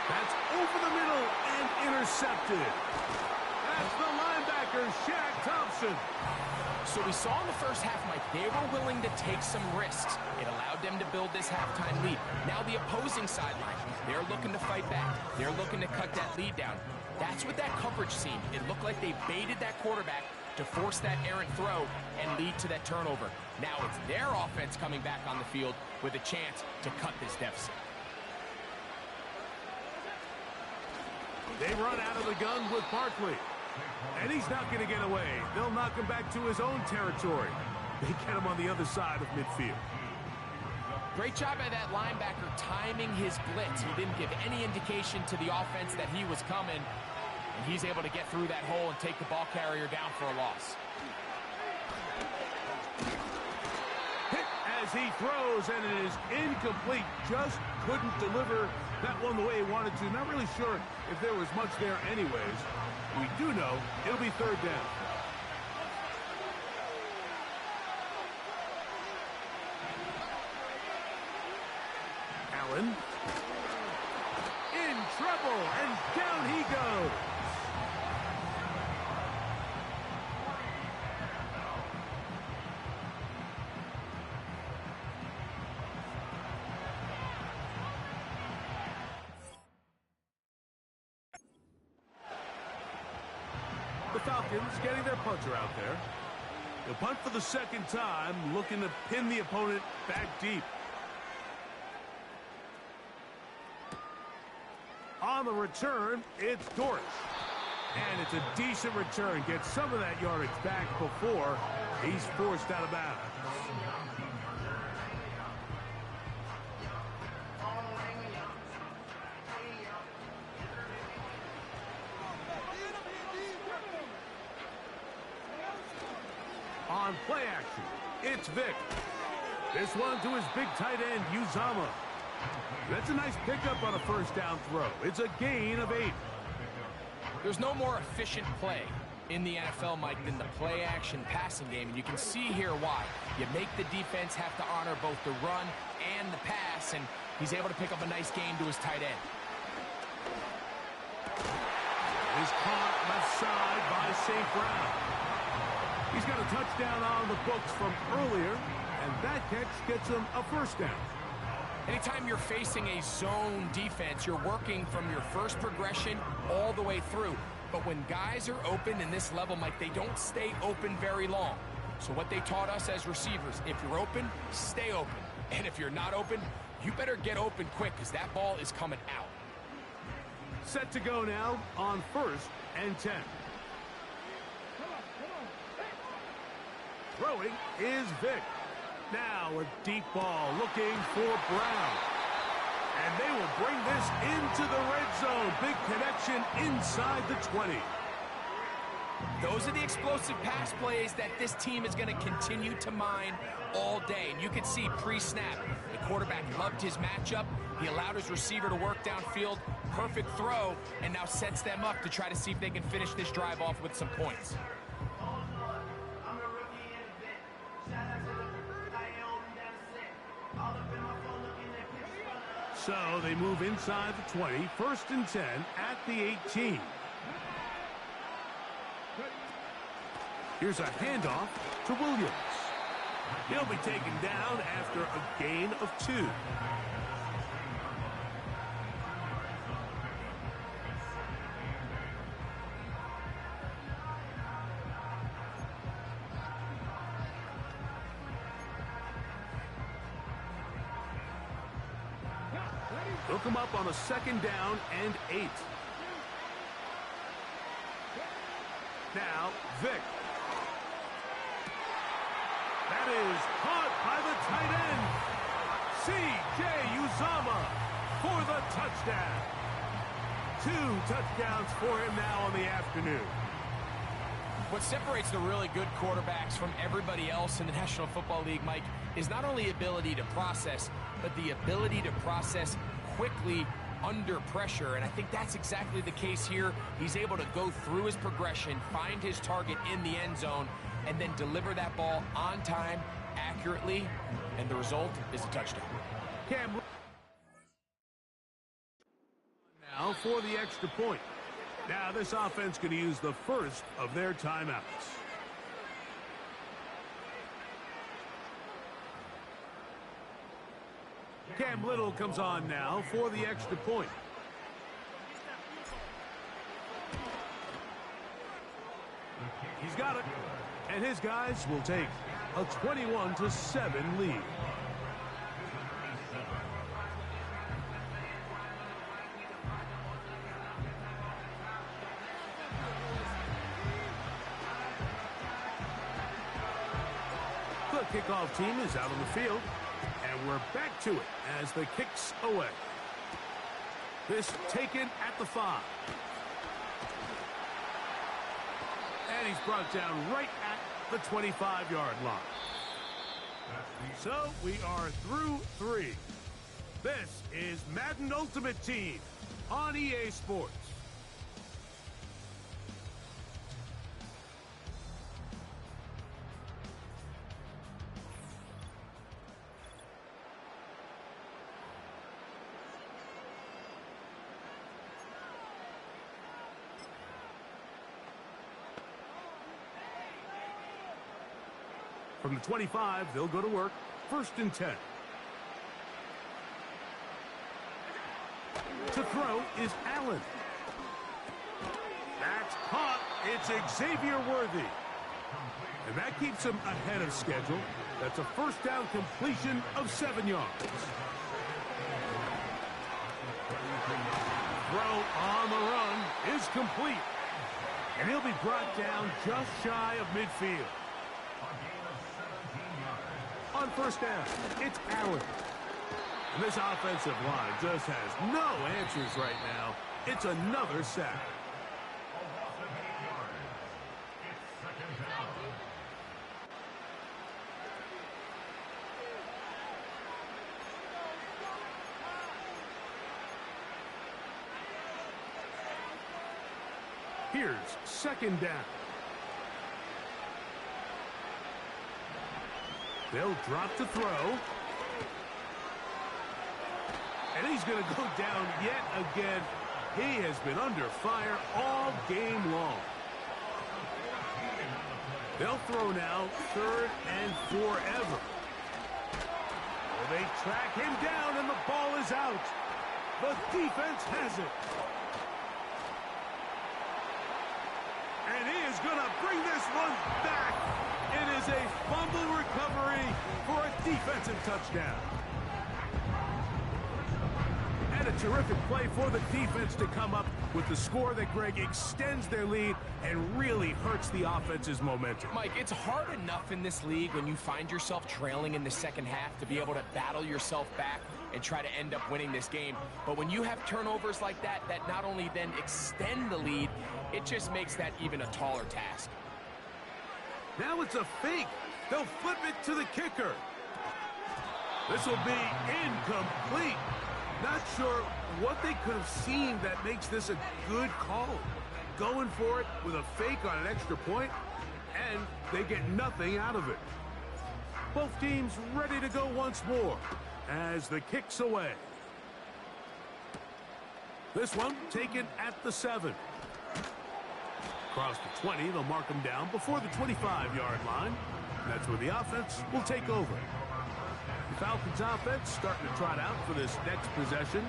That's over the middle and intercepted. That's the linebacker, Shaq Thompson. So we saw in the first half, Mike, they were willing to take some risks. It allowed them to build this halftime lead. Now the opposing sideline, they're looking to fight back. They're looking to cut that lead down. That's what that coverage seemed. It looked like they baited that quarterback to force that errant throw and lead to that turnover. Now it's their offense coming back on the field with a chance to cut this deficit. They run out of the gun with Barkley. And he's not going to get away. They'll knock him back to his own territory. They get him on the other side of midfield. Great job by that linebacker timing his blitz. He didn't give any indication to the offense that he was coming. And he's able to get through that hole and take the ball carrier down for a loss. Hit as he throws, and it is incomplete. Just couldn't deliver that one the way he wanted to. Not really sure if there was much there anyways. We do know it'll be 3rd down. Allen. In trouble, and down he goes. The Falcons getting their punter out there. They'll punt for the 2nd time, looking to pin the opponent back deep. On the return, it's Dortch. And it's a decent return. Gets some of that yardage back before he's forced out of bounds. On play action, it's Vick. This one to his big tight end, Uzama. That's a nice pickup on a 1st down throw. It's a gain of 8. There's no more efficient play in the NFL, Mike, than the play-action passing game, and you can see here why. You make the defense have to honor both the run and the pass, and he's able to pick up a nice gain to his tight end. He's caught left side by St. Brown. He's got a touchdown on the books from earlier, and that catch gets him a 1st down. Anytime you're facing a zone defense, you're working from your first progression all the way through. But when guys are open in this level, Mike, they don't stay open very long. So what they taught us as receivers, if you're open, stay open. And if you're not open, you better get open quick because that ball is coming out. Set to go now on 1st and 10. Throwing is Vick. Now a deep ball looking for Brown. And they will bring this into the red zone. Big connection inside the 20. Those are the explosive pass plays that this team is going to continue to mine all day. And you can see pre-snap, the quarterback loved his matchup. He allowed his receiver to work downfield. Perfect throw, and now sets them up to try to see if they can finish this drive off with some points. So they move inside the 20, 1st and 10 at the 18. Here's a handoff to Williams. He'll be taken down after a gain of 2. They'll come up on a 2nd down and 8. Now, Vick. That is caught by the tight end, C.J. Uzomah, for the touchdown. 2 touchdowns for him now on the afternoon. What separates the really good quarterbacks from everybody else in the National Football League, Mike, is not only ability to process, but the ability to process quickly under pressure, and I think that's exactly the case here. He's able to go through his progression, find his target in the end zone, and then deliver that ball on time, accurately, and the result is a touchdown. Cam now for the extra point. Now this offense going to use the first of their timeouts. Cam Little comes on now for the extra point. He's got it. And his guys will take a 21-7 lead. The kickoff team is out on the field. And we're back to it as the kick's away. This taken at the 5. And he's brought down right at the 25-yard line. So we are through 3. This is Madden Ultimate Team on EA Sports. From the 25, they'll go to work. 1st and 10. To throw is Allen. That's caught. It's Xavier Worthy. And that keeps him ahead of schedule. That's a 1st down completion of 7 yards. Throw on the run is complete. And he'll be brought down just shy of midfield. On 1st down, it's Allen. And this offensive line just has no answers right now. It's another sack. Here's 2nd down. They'll drop to throw. And he's going to go down yet again. He has been under fire all game long. They'll throw now 3rd and forever. Well, they track him down and the ball is out. The defense has it. And he is going to bring this one back. It is a fumble recovery for a defensive touchdown. And a terrific play for the defense to come up with the score that, Greg, extends their lead and really hurts the offense's momentum. Mike, it's hard enough in this league when you find yourself trailing in the 2nd half to be able to battle yourself back and try to end up winning this game. But when you have turnovers like that, that not only then extend the lead, it just makes that even a taller task. Now it's a fake. They'll flip it to the kicker. This will be incomplete. Not sure what they could have seen that makes this a good call. Going for it with a fake on an extra point, and they get nothing out of it. Both teams ready to go once more as the kick's away. This one taken at the 7. Across the 20, they'll mark him down before the 25-yard line. And that's where the offense will take over. The Falcons offense starting to trot out for this next possession.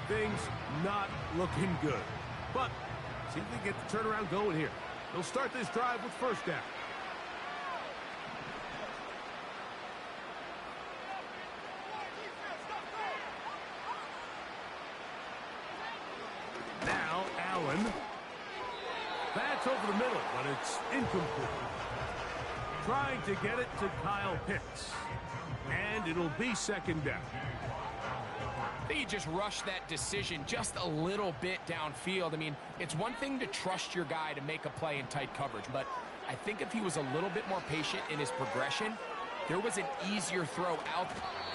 Things not looking good. But see if they get the turnaround going here. They'll start this drive with 1st down. It's over the middle, but it's incomplete. Trying to get it to Kyle Pitts. And it'll be second down. I think he just rushed that decision just a little bit downfield. I mean, it's one thing to trust your guy to make a play in tight coverage, but I think if he was a little bit more patient in his progression, there was an easier throw out.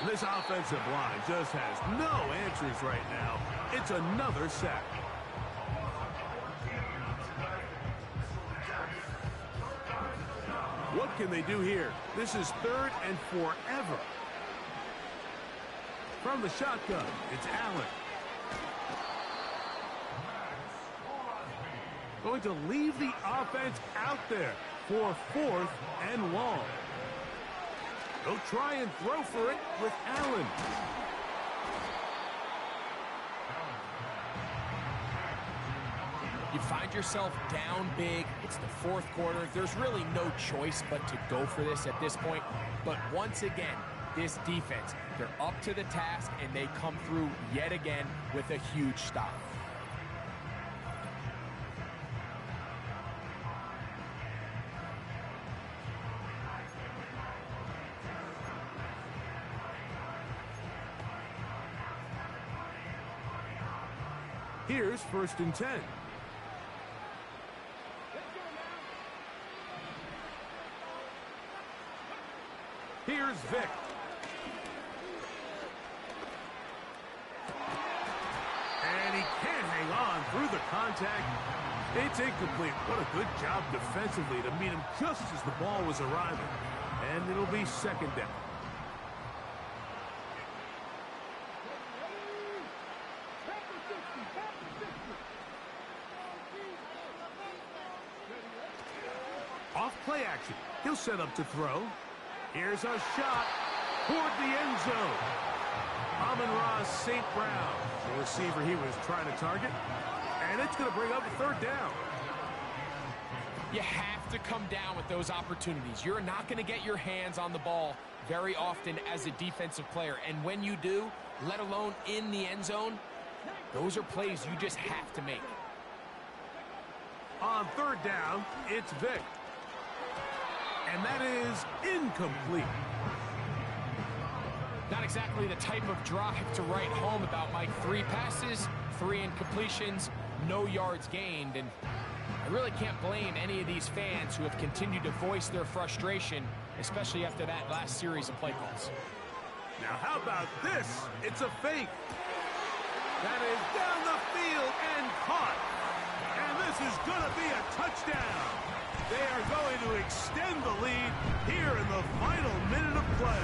This offensive line just has no answers right now. It's another sack. What can they do here? This is 3rd and forever. From the shotgun, it's Allen. Going to leave the offense out there for 4th and long. They'll try and throw for it with Allen. You find yourself down big. It's the 4th quarter. There's really no choice but to go for this at this point. But once again, this defense, they're up to the task, and they come through yet again with a huge stop. Here's 1st and 10. Here's Vic. And he can't hang on through the contact. It's incomplete. What a good job defensively to meet him just as the ball was arriving. And it'll be second down. Off play action. He'll set up to throw. Here's a shot toward the end zone. Amon-Ra St. Brown, the receiver he was trying to target. And it's going to bring up a 3rd down. You have to come down with those opportunities. You're not going to get your hands on the ball very often as a defensive player. And when you do, let alone in the end zone, those are plays you just have to make. On 3rd down, it's Vic. And that is incomplete. Not exactly the type of drive to write home about, Mike. 3 passes, 3 incompletions, no yards gained. And I really can't blame any of these fans who have continued to voice their frustration, especially after that last series of play calls. Now how about this? It's a fake. That is down the field and caught. And this is going to be a touchdown. They are going to extend the lead here in the final minute of play.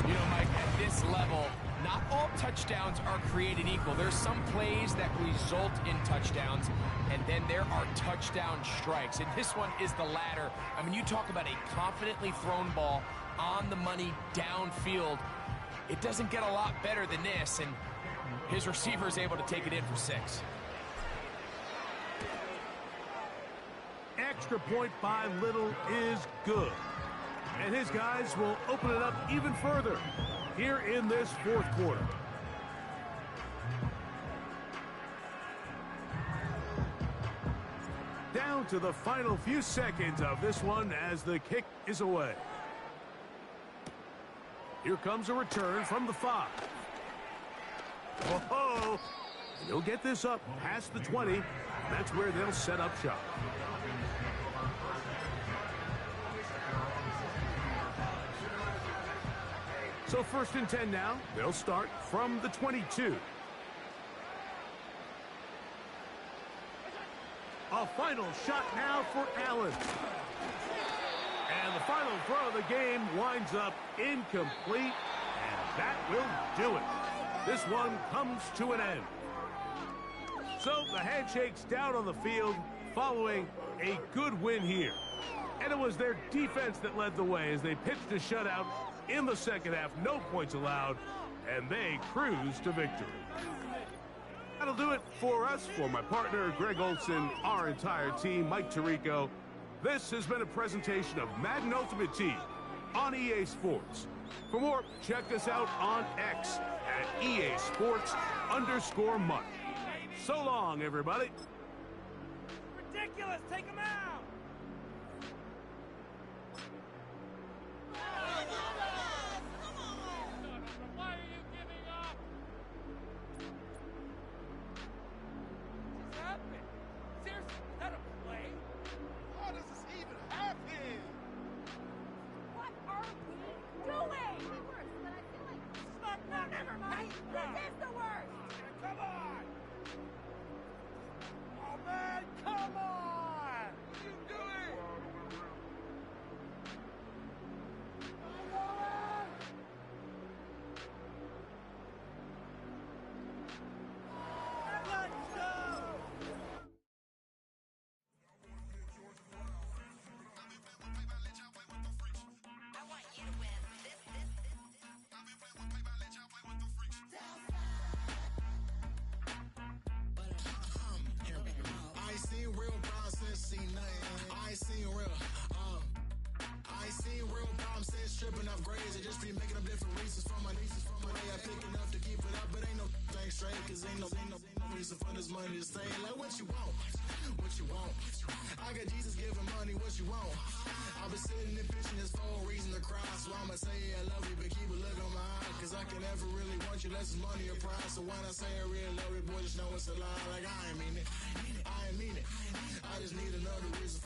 You know, Mike, at this level, not all touchdowns are created equal. There's some plays that result in touchdowns, and then there are touchdown strikes. And this one is the latter. I mean, you talk about a confidently thrown ball on the money downfield. It doesn't get a lot better than this, and his receiver is able to take it in for 6. Extra point by Little is good. And his guys will open it up even further here in this 4th quarter. Down to the final few seconds of this one as the kick is away. Here comes a return from the 5. Oh, they'll get this up past the 20. That's where they'll set up shop. So 1st and 10 now. They'll start from the 22. A final shot now for Allen. And the final throw of the game winds up incomplete. And that will do it. This one comes to an end. So the handshake's down on the field following a good win here. And it was their defense that led the way as they pitched a shutout in the second half. No points allowed, and they cruise to victory. That'll do it for us. For my partner, Greg Olson, our entire team, Mike Tirico, this has been a presentation of Madden Ultimate Team on EA Sports. For more, check us out on X at EA Sports _Mike. So long, everybody. ridiculous. Take him out. Why are you giving up? What's happening? Seriously, is that a play? What does this even happen? What are we doing? It's the worst, but I feel like... No, never mind. This is the worst. Come on. Oh, man, come on. What are you doing? Let's go. I want you to win. I ain't seen real problems since seen nothing. I ain't seen real problems since tripping off grades. I just be making up different reasons for my nieces. From my day I pick enough to keep it up, but ain't no thing straight. Cause ain't no reason for this money to stay. Like what you want? What you want? I got Jesus giving money, what you want? I've been sitting and pitching this for a reason to cry. So I'ma say I love you, but keep a look on my eye. Cause I can never really want you unless it's money or pride. So when I say I really love you, boy, just know it's a lie. Like I ain't mean it.